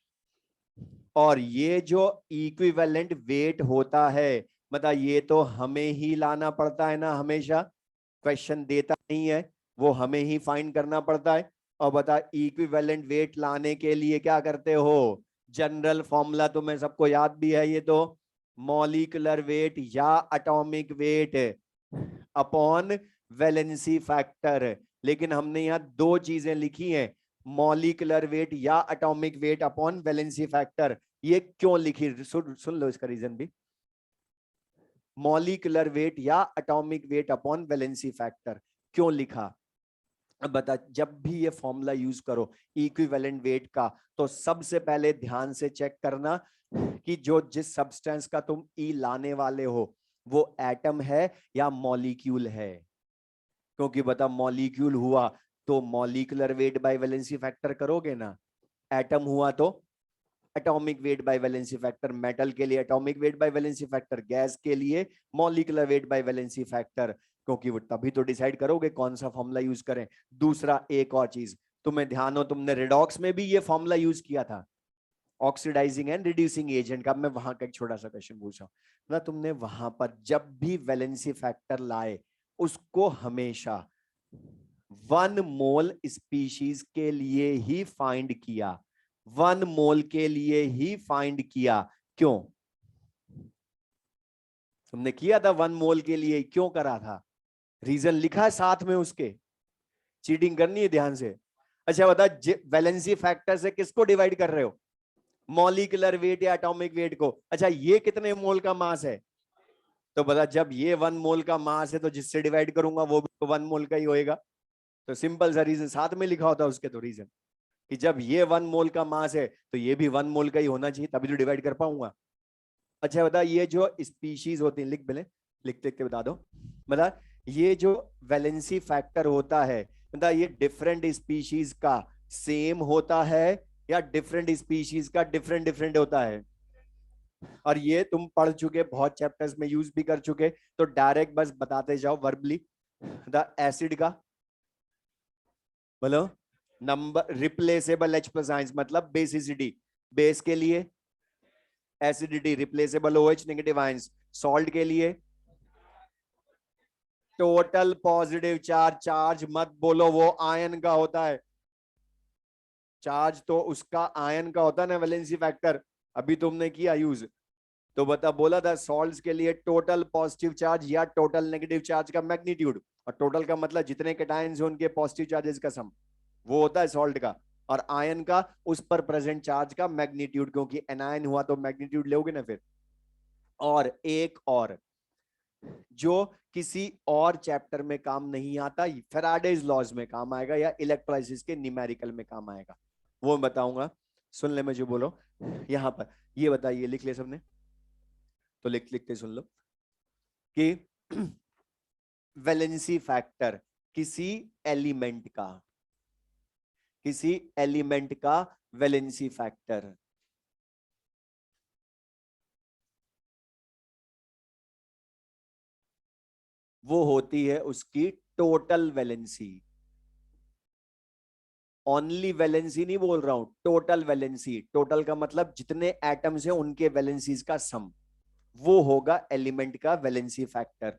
और ये जो इक्विवेलेंट वेट होता है, मतलब ये तो हमें ही लाना पड़ता है ना हमेशा, क्वेश्चन देता नहीं है, वो हमें ही फाइंड करना पड़ता है। और बता इक्विवेलेंट वेट लाने के लिए क्या करते हो? जनरल फॉर्मूला तुम्हें सबको याद भी है ये तो, मॉलिक्यूलर वेट या atomic weight upon valency factor. लेकिन हमने यहाँ दो चीजें लिखी हैं, मॉलिक्यूलर वेट या atomic weight upon valency factor. ये क्यों लिखी, सुन लो इसका रीजन भी, मॉलिक्यूलर वेट या atomic weight upon valency factor क्यों लिखा? अब बता, जब भी ये फॉर्मूला यूज करो इक्विवेलेंट वेट का, तो सबसे पहले ध्यान से चेक करना कि जो जिस सब्सटेंस का तुम ई लाने वाले हो वो एटम है या मॉलिक्यूल है। क्योंकि बता, मॉलिक्यूल हुआ तो molecular weight by valency factor करोगे ना, एटम हुआ तो atomic weight by valency factor, metal के लिए atomic weight by valency factor, gas के लिए molecular weight by valency factor. क्योंकि वो तभी तो डिसाइड करोगे कौन सा फॉर्मूला यूज करें। दूसरा, एक और चीज तुम्हें ध्यान हो, तुमने रिडॉक्स में भी ये फॉर्मूला यूज किया था, ऑक्सीडाइजिंग एंड रिड्यूसिंग एजेंट का। मैं वहां का एक छोटा सा क्वेश्चन पूछ रहा हूं ना, तुमने वहां पर जब भी वैलेंसी फैक्टर लाए उसको हमेशा 1 मोल स्पीशीज के लिए ही फाइंड किया, 1 मोल के लिए ही फाइंड किया। क्यों तुमने किया था 1 मोल के लिए, क्यों करा था? रीजन लिखा है साथ में उसके, चीटिंग करनी है ध्यान से। अच्छा बता, वैलेंसी फैक्टर से किसको डिवाइड कर रहे हो, मॉलिक्यूलर वेट या एटॉमिक वेट को? अच्छा ये कितने मोल का मास है? तो बता, जब ये 1 मोल का मास है तो जिससे डिवाइड करूंगा वो भी तो 1 मोल का ही होएगा। तो सिंपल सा रीजन साथ में लिखा होता है उसके, तो रीजन कि जब ये 1 मोल का मास है तो ये भी 1 मोल का ही होना चाहिए, तभी तो डिवाइड कर पाऊंगा। अच्छा बता, ये जो स्पीशीज होती है, लिख बेले, लिखते लिखते बता दो। बता, ये जो वैलेंसी फैक्टर होता है, बता ये डिफरेंट स्पीशीज का सेम होता है या डिफरेंट स्पीशीज का डिफरेंट डिफरेंट होता है? और ये तुम पढ़ चुके, बहुत चैप्टर्स में यूज भी कर चुके, तो डायरेक्ट बस बताते जाओ वर्बली। द एसिड का बोलो, number replaceable H plus ions मतलब बेसिसिटी, बेस के लिए acidity, replaceable OH negative ions, salt के लिए टोटल पॉजिटिव चार्ज। चार्ज मत बोलो, वो आयन का होता है, चार्ज तो उसका आयन का होता है ना वैलेंसी फैक्टर, अभी तुमने किया यूज। तो बता, बोला था सॉल्ट्स के लिए टोटल पॉजिटिव चार्ज या टोटल नेगेटिव चार्ज का मैग्नीट्यूड, और टोटल का मतलब जितने कैटायंस हैं उनके पॉजिटिव चार्जेस का सम, वो होता है सॉल्ट का। और आयन का उस पर प्रेजेंट चार्ज का मैग्नीट्यूड, क्योंकि एनायन हुआ तो मैग्नीट्यूड लोगे ना फिर। और एक और जो किसी और चैप्टर में काम नहीं आता, फैराडेज लॉज में काम आएगा या इलेक्ट्रोलाइसिस के न्यूमेरिकल में काम आएगा, वो बताऊंगा। सुन ले मैं जो बोलो यहां पर, ये बताइए, लिख ले सबने, तो लिख लिखते सुन लो कि वैलेंसी फैक्टर किसी एलिमेंट का, किसी एलिमेंट का वैलेंसी फैक्टर वो होती है उसकी टोटल वैलेंसी। ओनली वैलेंसी नहीं बोल रहा हूं, टोटल वैलेंसी। टोटल का मतलब जितने एटम्स हैं उनके वैलेंसीज का सम, वो होगा एलिमेंट का वैलेंसी फैक्टर।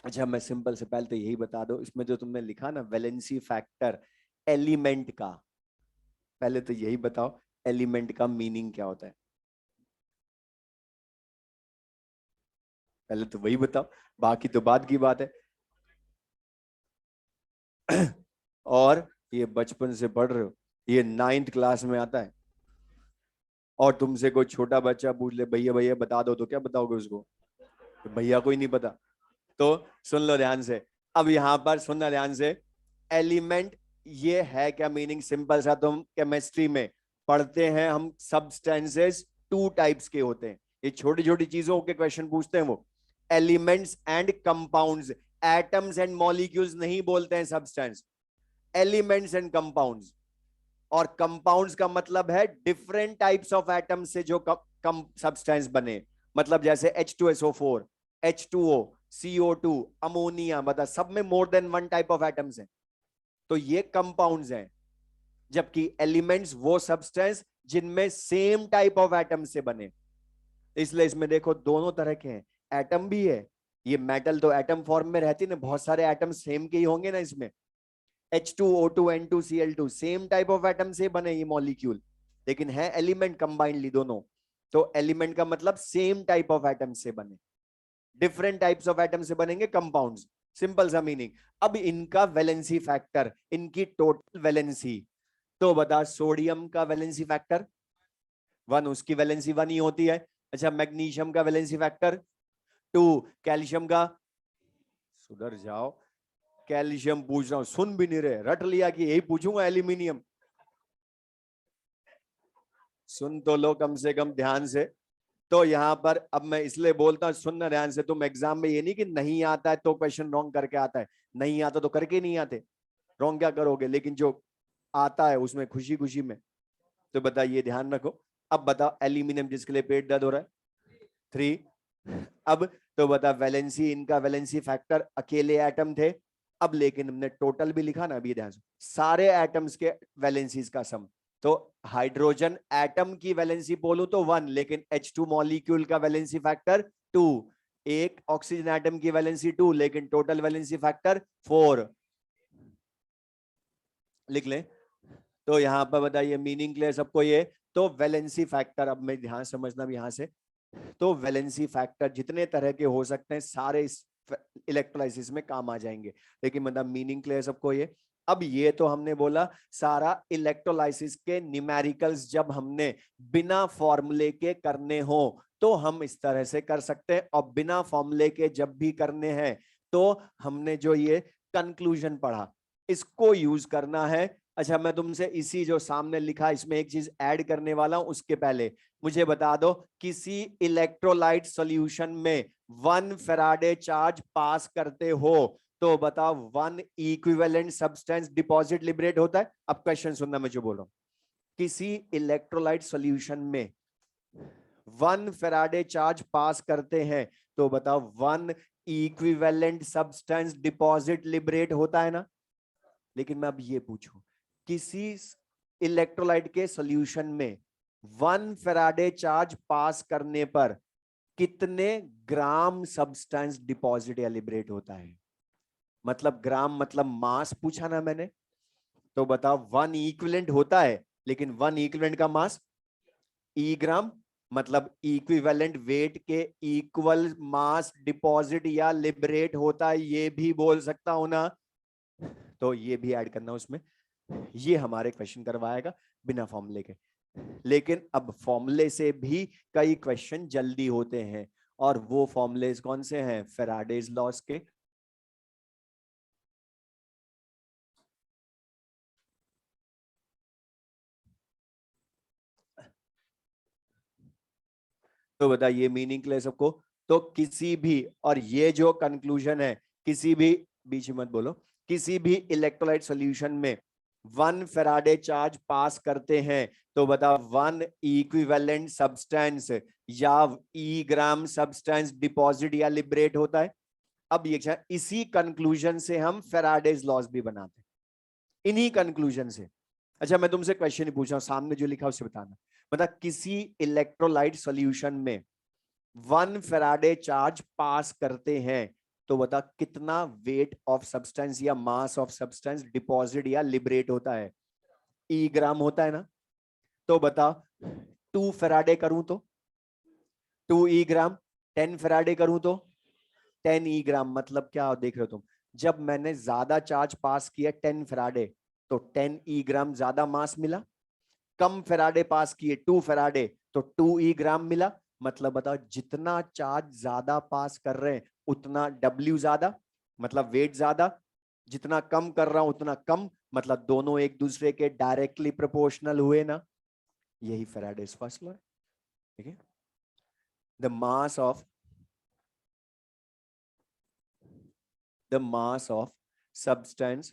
अच्छा मैं सिंपल से पहले तो यही बता दो, इसमें जो तुमने लिखा ना वैलेंसी फैक्टर एलिमेंट का, पहले तो यही बताओ एलिमेंट का मीनिंग क्या होता है, पहले तो वही बताओ, बाकी तो बाद की बात है। और ये बचपन से पढ़ रहे हो, ये 9th क्लास में आता है। और तुमसे कोई छोटा बच्चा पूछ ले भैया भैया बता दो, तो क्या बताओगे उसको? तो भैया को ही नहीं पता। तो सुन लो ध्यान से, अब यहां पर सुनना ध्यान से, एलिमेंट ये है क्या मीनिंग, सिंपल सा, तुम केमिस्ट्री में पढ़ते हैं हम, सब्सटेंसेस 2 टाइप्स के होते हैं, ये छोटी छोटी चीजों के क्वेश्चन पूछते हैं वो, elements and compounds. Atoms and molecules नहीं बोलते हैं सब्सटेंस, एलिमेंट्स एंड कंपाउंड्स। और कंपाउंड्स का मतलब है डिफरेंट टाइप्स ऑफ एटम से जो कम सब्सटेंस बने, मतलब जैसे H2SO4, H2O, CO2, अमोनिया, मतलब सब में more than 1 type of atoms हैं, तो ये कंपाउंड्स हैं। जबकि एलिमेंट्स वो सब्सटेंस जिनमें सेम टाइप ऑफ एटम से बने, इसलिए इसमें देखो दोनों तरह के हैं, एटम भी है, ये मेटल तो एटम फॉर्म में रहती है ना, बहुत सारे एटम सेम के ही होंगे ना इसमें, H2O2N2Cl2 same type of atom से बने ये मॉलिक्यूल, लेकिन है एलिमेंट कंबाइंडली दोनों। तो एलिमेंट का मतलब सेम टाइप ऑफ एटम से बने। डिफरेंट टाइप्स ऑफ एटम से बनेंगे कंपाउंड्स, सिंपल सा मीनिंग। अब इनका वैलेंसी फैक्टर, इनकी टोटल वैलेंसी, तो बता सोडियम का वैलेंसी फैक्टर 1, उसकी वैलेंसी 1 ही होती है। अच्छा, मैग्नीशियम का वैलेंसी फैक्टर 2, कैल्शियम का, सुधर जाओ, कैल्शियम पूछ रहा हूं, सुन भी नहीं रहे, रट लिया कि यही पूछूंगा एल्यूमिनियम, सुन तो लो कम से कम ध्यान से। तो यहां पर अब मैं इसलिए बोलता हूं सुनना ध्यान से, तुम एग्जाम में ये नहीं कि नहीं आता है तो क्वेश्चन रॉन्ग करके आता है, नहीं आता तो करके नहीं आते, रॉन्ग क्या करोगे, लेकिन जो आता है उसमें खुशी खुशी में। तो बताइए, ध्यान रखो। अब बताओ एल्यूमिनियम जिसके लिए पेट दर्द हो रहा है 3। अब तो बता वैलेंसी, इनका वैलेंसी फैक्टर अकेले एटम थे, अब लेकिन हमने टोटल भी लिखा ना, अभी ध्यान से, सारे एटम्स के वैलेंसीज का सम। तो हाइड्रोजन एटम की वैलेंसी बोलूं तो 1, लेकिन H2 मॉलिक्यूल का वैलेंसी फैक्टर 2, एक ऑक्सीजन एटम की वैलेंसी 2, लेकिन टोटल वैलेंसी फैक्टर 4। लिख लें। तो यहां पर बताइए मीनिंग क्लियर सबको ये। तो वैलेंसी फैक्टर, अब मैं ध्यान समझना भी यहां से, तो वैलेंसी फैक्टर जितने तरह के हो सकते हैं सारे इस इलेक्ट्रोलाइसिस में काम आ जाएंगे, लेकिन मतलब मीनिंग क्लियर सबको ये। अब ये तो हमने बोला सारा इलेक्ट्रोलाइसिस के न्यूमेरिकल्स जब हमने बिना फॉर्मूले के करने हो तो हम इस तरह से कर सकते हैं, और बिना फॉर्मूले के जब भी करने हैं तो हमने जो ये कंक्लूजन पढ़ा इसको यूज करना है। अच्छा, मैं तुमसे इसी जो सामने लिखा इसमें एक चीज ऐड करने वाला हूं, उसके पहले मुझे बता दो, किसी इलेक्ट्रोलाइट सॉल्यूशन में 1 फैराडे चार्ज पास करते हो तो बताओ 1 इक्विवेलेंट सब्सटेंस डिपॉजिट लिबरेट होता है। अब क्वेश्चन सुनना मैं जो बोल रहा हूं, किसी इलेक्ट्रोलाइट सॉल्यूशन में 1 फैराडे चार्ज पास करते हैं तो बताओ 1 इक्विवेलेंट सब्सटेंस डिपॉजिट लिबरेट होता है ना। लेकिन मैं अब ये पूछूं, किसी इलेक्ट्रोलाइट के सॉल्यूशन में 1 फैराडे चार्ज पास करने पर कितने ग्राम सब्सटेंस डिपॉजिट या लिबरेट होता है। मतलब ग्राम मतलब मास पूछा ना मैंने, तो बताओ 1 इक्विवेलेंट होता है, लेकिन 1 इक्विवेलेंट का मास ई ग्राम, मतलब इक्विवेलेंट वेट के इक्वल मास डिपॉजिट या लिबरेट होता है, ये भी बोल सकता हूं ना। तो ये भी ऐड करना उसमें, ये हमारे क्वेश्चन करवाएगा बिना फॉर्मूले के। लेकिन अब फॉर्मूले से भी कई क्वेश्चन जल्दी होते हैं, और वो फॉर्मूलेज कौन से हैं, फैराडेज लॉस के। तो बताइए मीनिंग क्लियर सबको। तो किसी भी, और ये जो कंक्लूजन है, किसी भी, बीच में मत बोलो, किसी भी इलेक्ट्रोलाइट सॉल्यूशन में 1 फैराडे चार्ज पास करते हैं तो बताओ 1 इक्विवेलेंट सब्सटेंस या ई ग्राम सब्सटेंस डिपॉजिट या लिबरेट होता है। अब ये इसी कंक्लूजन से हम फैराडेज लॉस भी बनाते हैं, इन्हीं कंक्लूजन से। अच्छा, मैं तुमसे क्वेश्चन ही पूछ रहा हूं, सामने जो लिखा उसे बताना। मतलब किसी इलेक्ट्रोलाइट सॉल्यूशन में 1 फैराडे चार्ज पास करते हैं तो बता कितना वेट ऑफ सब्सटेंस या मास ऑफ सब्सटेंस डिपॉजिट या लिबरेट होता है। ई ग्राम होता है ना। तो बता 2 फैराडे करूं तो 2 ई ग्राम, 10 फैराडे करूं तो 10 ई ग्राम, मतलब क्या देख रहे हो तुम, जब मैंने ज्यादा चार्ज पास किया 10 फैराडे तो 10 ई ग्राम ज्यादा मास मिला, कम फैराडे पास किए 2 फैराडे तो 2 ई ग्राम मिला। मतलब बताओ जितना चार्ज ज्यादा पास कर रहे हैं उतना डब्ल्यू ज्यादा, मतलब वेट ज्यादा, जितना कम कर रहा हूं उतना कम, मतलब दोनों एक दूसरे के डायरेक्टली प्रोपोर्शनल हुए ना। यही फैराडेज फर्स्ट लॉ है। ठीक है। The mass of the mass of substance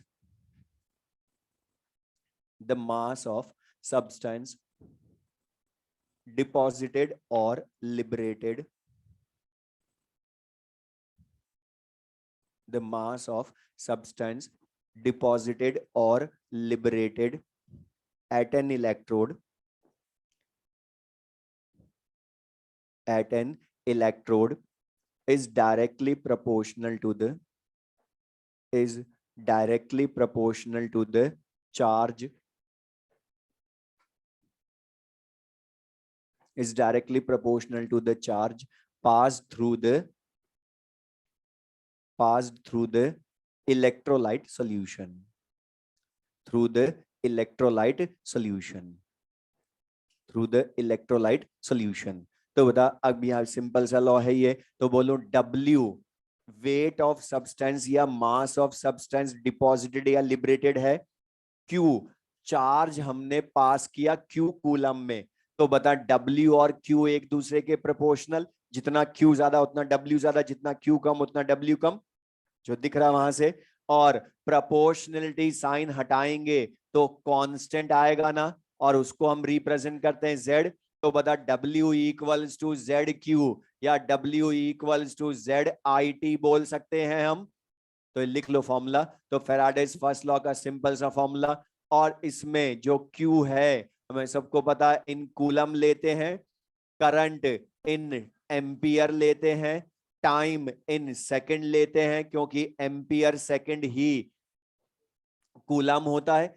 the mass of substance deposited or liberated, the mass of substance deposited or liberated at an electrode, at an electrode is directly proportional to the is directly proportional to the charge is directly proportional to the charge passed through the passed through the electrolyte solution, through the electrolyte solution, through the electrolyte solution। तो बता, अब यहाँ simple सा law है ये, तो बोलो W weight of substance या मास ऑफ सब्सटेंस डिपॉजिटेड या लिबरेटेड है, Q चार्ज हमने पास किया Q कूलम में, तो बता W और Q एक दूसरे के प्रोपोर्शनल, जितना Q ज्यादा उतना W ज्यादा, जितना Q कम उतना W कम, जो दिख रहा है वहां से। और प्रोपोर्शनलिटी साइन हटाएंगे तो कांस्टेंट आएगा ना, और उसको हम रिप्रेजेंट करते हैं Z। तो बता W इक्वल्स टू ZQ या W इक्वल्स टू ZIT बोल सकते हैं हम। तो लिख लो फॉर्मूला। तो फेराडेज फर्स्ट लॉ का सिंपल सा फॉर्मूला, और इसमें जो Q है हमें सबको पता है, इन कूलम लेते हैं, करंट इन एम्पियर लेते हैं, टाइम इन सेकंड लेते हैं, क्योंकि एम्पियर सेकंड ही कूलम होता है।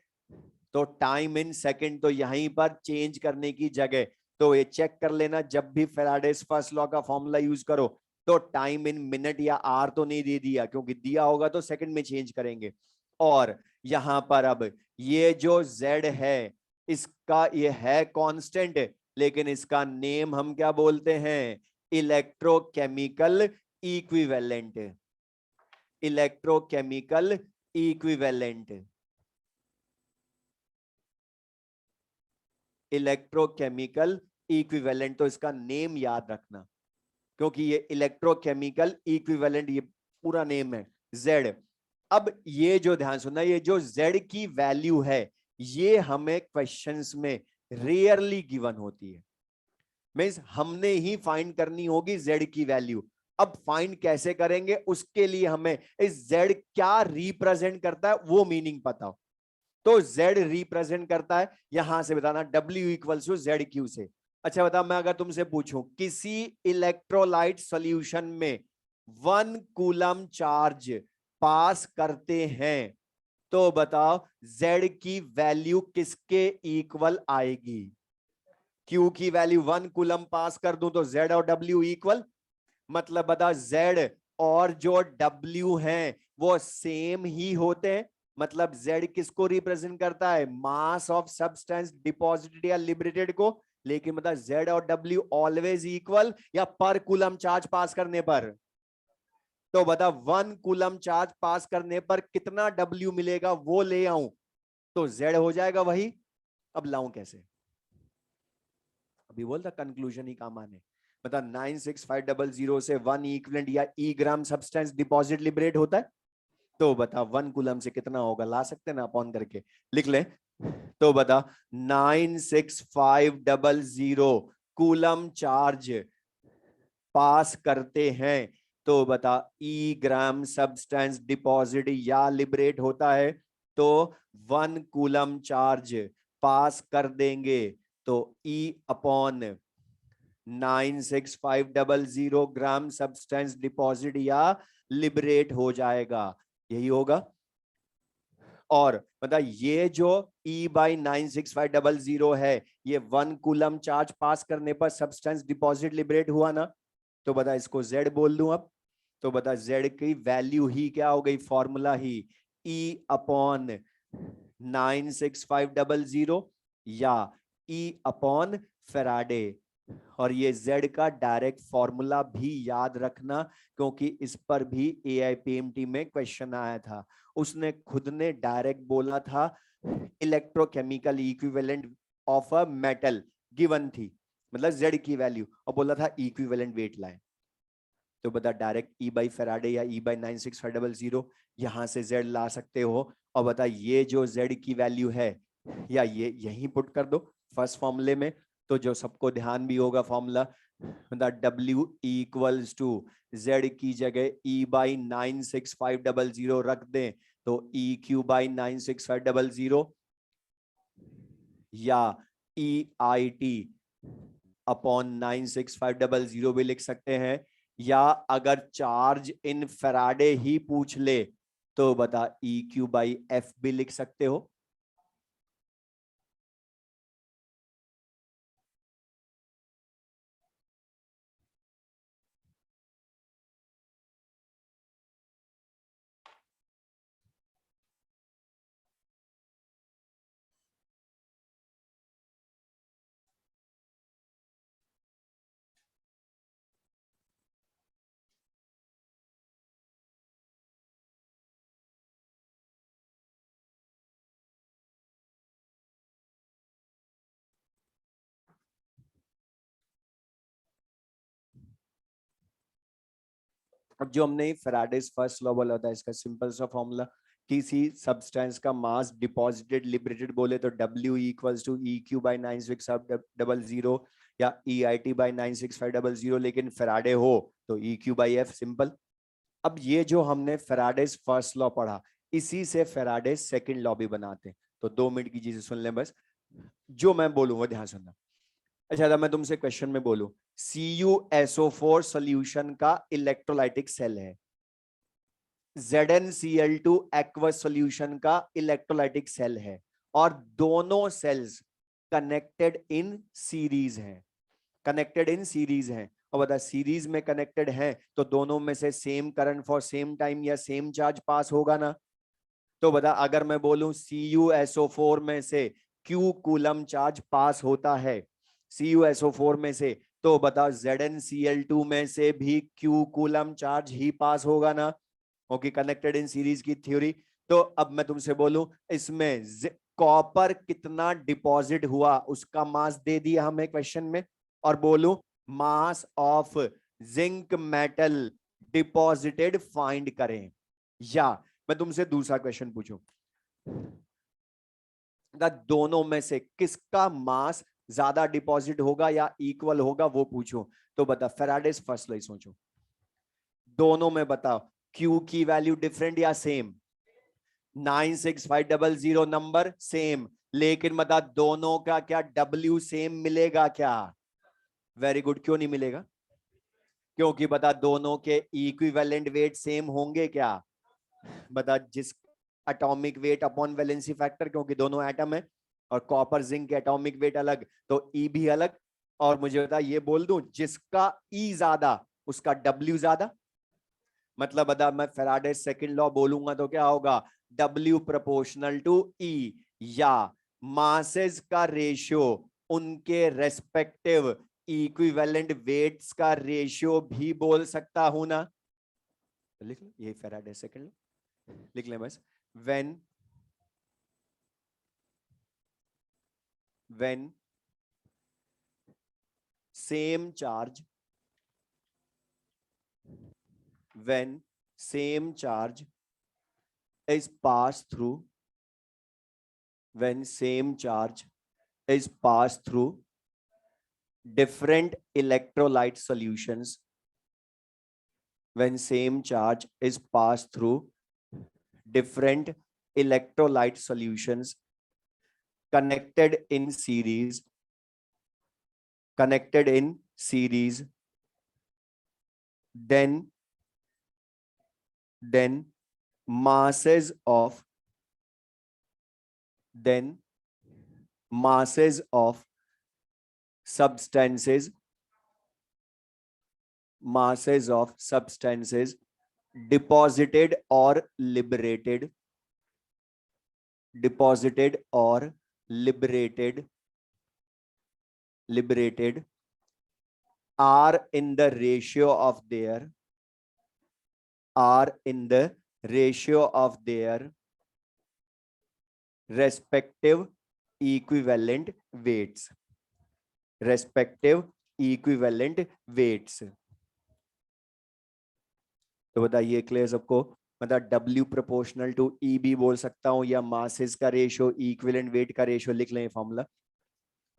तो टाइम इन सेकंड तो यहीं पर चेंज करने की जगह, तो ये चेक कर लेना जब भी फेराडेज फर्स्ट लॉ का फॉर्मूला यूज करो तो टाइम इन मिनट या आर तो नहीं दे दिया, क्योंकि दिया होगा तो सेकंड में चेंज करेंगे। और यहां पर अब ये जो Z है इसका ये है कांस्टेंट, लेकिन इसका नेम हम क्या बोलते हैं, electrochemical equivalent, electrochemical equivalent, electrochemical equivalent. तो इसका नेम याद रखना, क्योंकि ये इलेक्ट्रोकेमिकल इक्विवेलेंट ये पूरा नेम है Z। अब ये जो ध्यान सुनना, ये जो Z की वैल्यू है ये हमें क्वेश्चंस में रेयरली गिवन होती है, मींस हमने ही फाइंड करनी होगी Z की वैल्यू। अब फाइंड कैसे करेंगे, उसके लिए हमें इस Z क्या रिप्रेजेंट करता है वो मीनिंग पता हो। तो Z रिप्रेजेंट करता है, यहां से बताना W इक्वल्स टू ZQ से। अच्छा बता, मैं अगर तुमसे पूछूं किसी इलेक्ट्रोलाइट सॉल्यूशन में 1 कूलम चार्ज पास करते हैं, तो बताओ Z की वैल्यू किसके इक्वल आएगी। Q की वैल्यू 1 कूलम पास कर दूं तो Z और W इक्वल, मतलब बता Z और जो W हैं वो सेम ही होते हैं, मतलब Z किसको रिप्रेजेंट करता है, मास ऑफ सब्सटेंस डिपॉजिटेड या लिबरेटेड को। लेकिन मतलब Z और W ऑलवेज इक्वल या पर कूलम चार्ज पास करने पर। तो बता 1 कूलम चार्ज पास करने पर कितना W मिलेगा वो ले आऊं तो Z हो जाएगा वही। अब लाऊं कैसे, अभी बोलता कंक्लूजन ही काम आने। मतलब 96500 से 1 इक्विवेलेंट या ई ग्राम सब्सटेंस डिपॉजिट लिबरेट होता है, तो बता 1 कूलम से कितना होगा, ला सकते ना अपॉन करके, लिख ले। तो बता 96500 कूलम चार्ज पास करते हैं, तो बता ई ग्राम सब्सटेंस डिपॉजिट या लिबरेट होता है। तो 1 कूलम चार्ज पास कर देंगे तो E अपॉन 96500 ग्राम सब्सटेंस डिपॉजिट या लिबरेट हो जाएगा, यही होगा। और मतलब ये जो E बाई 96500 है, ये 1 कूलम चार्ज पास करने पर सब्सटेंस डिपॉजिट लिबरेट हुआ ना, तो बता इसको Z बोल दूं अब। तो बता Z की वैल्यू ही क्या हो गई, फॉर्मूला ही E अपॉन 96500 या E अपॉन फेराडे। और ये Z का डायरेक्ट फॉर्मूला भी याद रखना, क्योंकि इस पर भी AIPMT में क्वेश्चन आया था। उसने खुद ने डायरेक्ट बोला था electrochemical equivalent of a metal given थी, मतलब Z की वैल्यू, और बोला था इक्विवेलेंट वेट लाए। तो बता डायरेक्ट E बाई फेराडे या E बाई 96500 यहां से Z ला सकते हो। और बता ये जो Z की वैल्यू है या ये यहीं पुट कर दो फर्स्ट फॉर्मूले में, तो जो सबको ध्यान भी होगा फॉर्मूला, मतलब W इक्वल्स टू Z की जगह E बाई 96500 रख दें तो EQ बाई 96500 या EIT अपॉन 96500 भी लिख सकते हैं। या अगर चार्ज इन फैराडे ही पूछ ले तो बता EQ बाई F भी लिख सकते हो। अब जो हमने फैराडेज फर्स्ट लॉ बोला था, इसका सिंपल सा फॉर्मूला, किसी सब्सटेंस का मास डिपॉजिटेड लिबरेटेड बोले तो W equals to EQ by 96500 या EIT बाई 96500, लेकिन फैराडे हो तो EQ बाई F, सिंपल। अब ये जो हमने फैराडेज फर्स्ट लॉ पढ़ा, इसी से फैराडेज सेकंड लॉ भी बनाते हैं। तो 2 मिनट की चीजें सुन लें बस, जो मैं बोलूंगा ध्यान सुनना। अच्छा, मैं तुमसे क्वेश्चन में बोलूं, CuSO4 सॉल्यूशन का इलेक्ट्रोलाइटिक सेल है, ZnCl2 एक्वस सॉल्यूशन का इलेक्ट्रोलाइटिक सेल है, और दोनों सेल्स कनेक्टेड इन सीरीज हैं, कनेक्टेड इन सीरीज हैं। और बता, सीरीज में कनेक्टेड हैं तो दोनों में से same current for same time या सेम चार्ज पास होगा ना। तो बता, अगर मैं बोलूं CuSO4 में से Q कूलम चार्ज पास होता है CuSO4 में से, तो बता ZnCl2 में से भी Q कूलम चार्ज ही पास होगा ना, ओके, कनेक्टेड इन सीरीज की थ्योरी। तो अब मैं तुमसे बोलूं, इसमें कॉपर कितना डिपॉजिट हुआ उसका मास दे दिया हमें क्वेश्चन में, और बोलूं mass of zinc metal deposited find करें। या मैं तुमसे दूसरा क्वेश्चन पूछूं, दोनों में से किसका मास ज्यादा डिपॉजिट होगा या इक्वल होगा वो पूछो। तो बता, फैराडेज फर्स्ट लॉ सोचो, दोनों में बताओ Q की वैल्यू डिफरेंट या सेम। 96500 नंबर सेम, लेकिन बता दोनों का क्या W सेम मिलेगा क्या? वेरी गुड, क्यों नहीं मिलेगा? क्योंकि बता दोनों के इक्विवेलेंट वेट सेम होंगे क्या? बता, जिस atomic weight upon valency factor, क्योंकि दोनों एटम है, और कॉपर जिंक के एटॉमिक वेट अलग तो ई भी अलग। और मुझे बता, ये बोल दूं, जिसका ई ज्यादा उसका W ज्यादा। मतलब बता, मैं फैराडे सेकंड लॉ बोलूंगा तो क्या होगा, W प्रोपोर्शनल टू E, या मासेस का रेशियो उनके रेस्पेक्टिव इक्विवेलेंट वेट्स का रेशियो भी बोल सकता हूं ना। लिख लो, ये फैराडे सेकंड लॉ लिख ले बस। when same charge when same charge is passed through when same charge is passed through different electrolyte solutions when same charge is passed through different electrolyte solutions connected in series then masses of substances deposited or liberated are in the ratio of their respective equivalent weights तो बताइए, clear सबको? मतलब W proportional to E भी बोल सकता हूं, या masses का रेशियो इक्विवेलेंट वेट का रेशियो, लिख लें फॉर्मूला।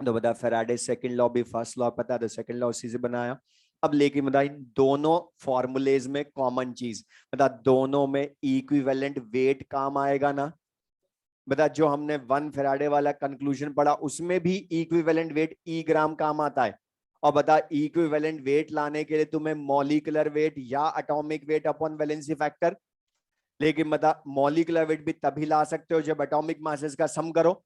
तो बता, फैराडे सेकंड लॉ भी फर्स्ट लॉ पता है, तो सेकंड लॉ उसी से बनाया। अब लेकिन बता, इन दोनों फॉर्मूलेज में कॉमन चीज बता, दोनों में इक्विवेलेंट वेट काम आएगा ना। बता, जो हमने 1 फैराडे वाला कंक्लूजन पढ़ा उसमें भी इक्विवेलेंट वेट E ग्राम काम आता है। और बता, इक्विवेलेंट वेट लाने के लिए तुम्हें मॉलिक्यूलर वेट या atomic weight upon valency factor, लेकिन बता मॉलिक्यूलर वेट भी तभी ला सकते हो जब एटॉमिक मासेस का सम करो।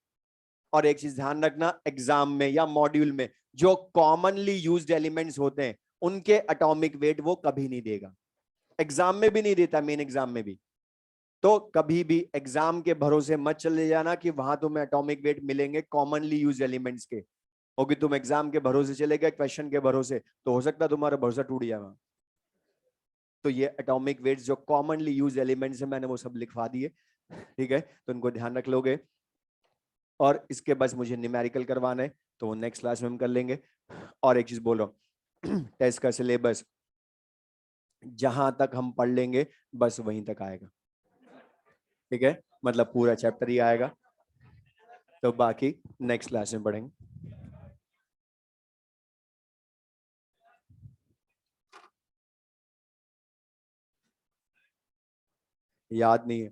और एक चीज ध्यान रखना, एग्जाम में या मॉड्यूल में जो कॉमनली यूज्ड एलिमेंट्स होते हैं उनके एटॉमिक वेट वो कभी नहीं देगा, एग्जाम में भी नहीं देता, मेन एग्जाम में भी। तो कभी भी एग्जाम के भरोसे मत चले जाना कि वहां तुम्हें एटॉमिक वेट मिलेंगे कॉमनली यूज एलिमेंट्स के। क्योंकि तुम एग्जाम के भरोसे चले गए क्वेश्चन के भरोसे, तो हो सकता है तुम्हारा भरोसा टूट जाएगा। तो ये एटॉमिक वेट्स जो कॉमनली यूज एलिमेंट्स है मैंने वो सब लिखवा दिए, ठीक है, तो उनको ध्यान रख लोगे। और इसके बस मुझे न्यूमेरिकल करवाना है तो नेक्स्ट क्लास में हम कर लेंगे। और एक चीज बोल रहा हूँ टेस्ट का सिलेबस जहां तक हम पढ़ लेंगे बस वहीं तक आएगा, ठीक है, मतलब पूरा चैप्टर ही आएगा, तो बाकी नेक्स्ट क्लास में पढ़ेंगे। याद नहीं है।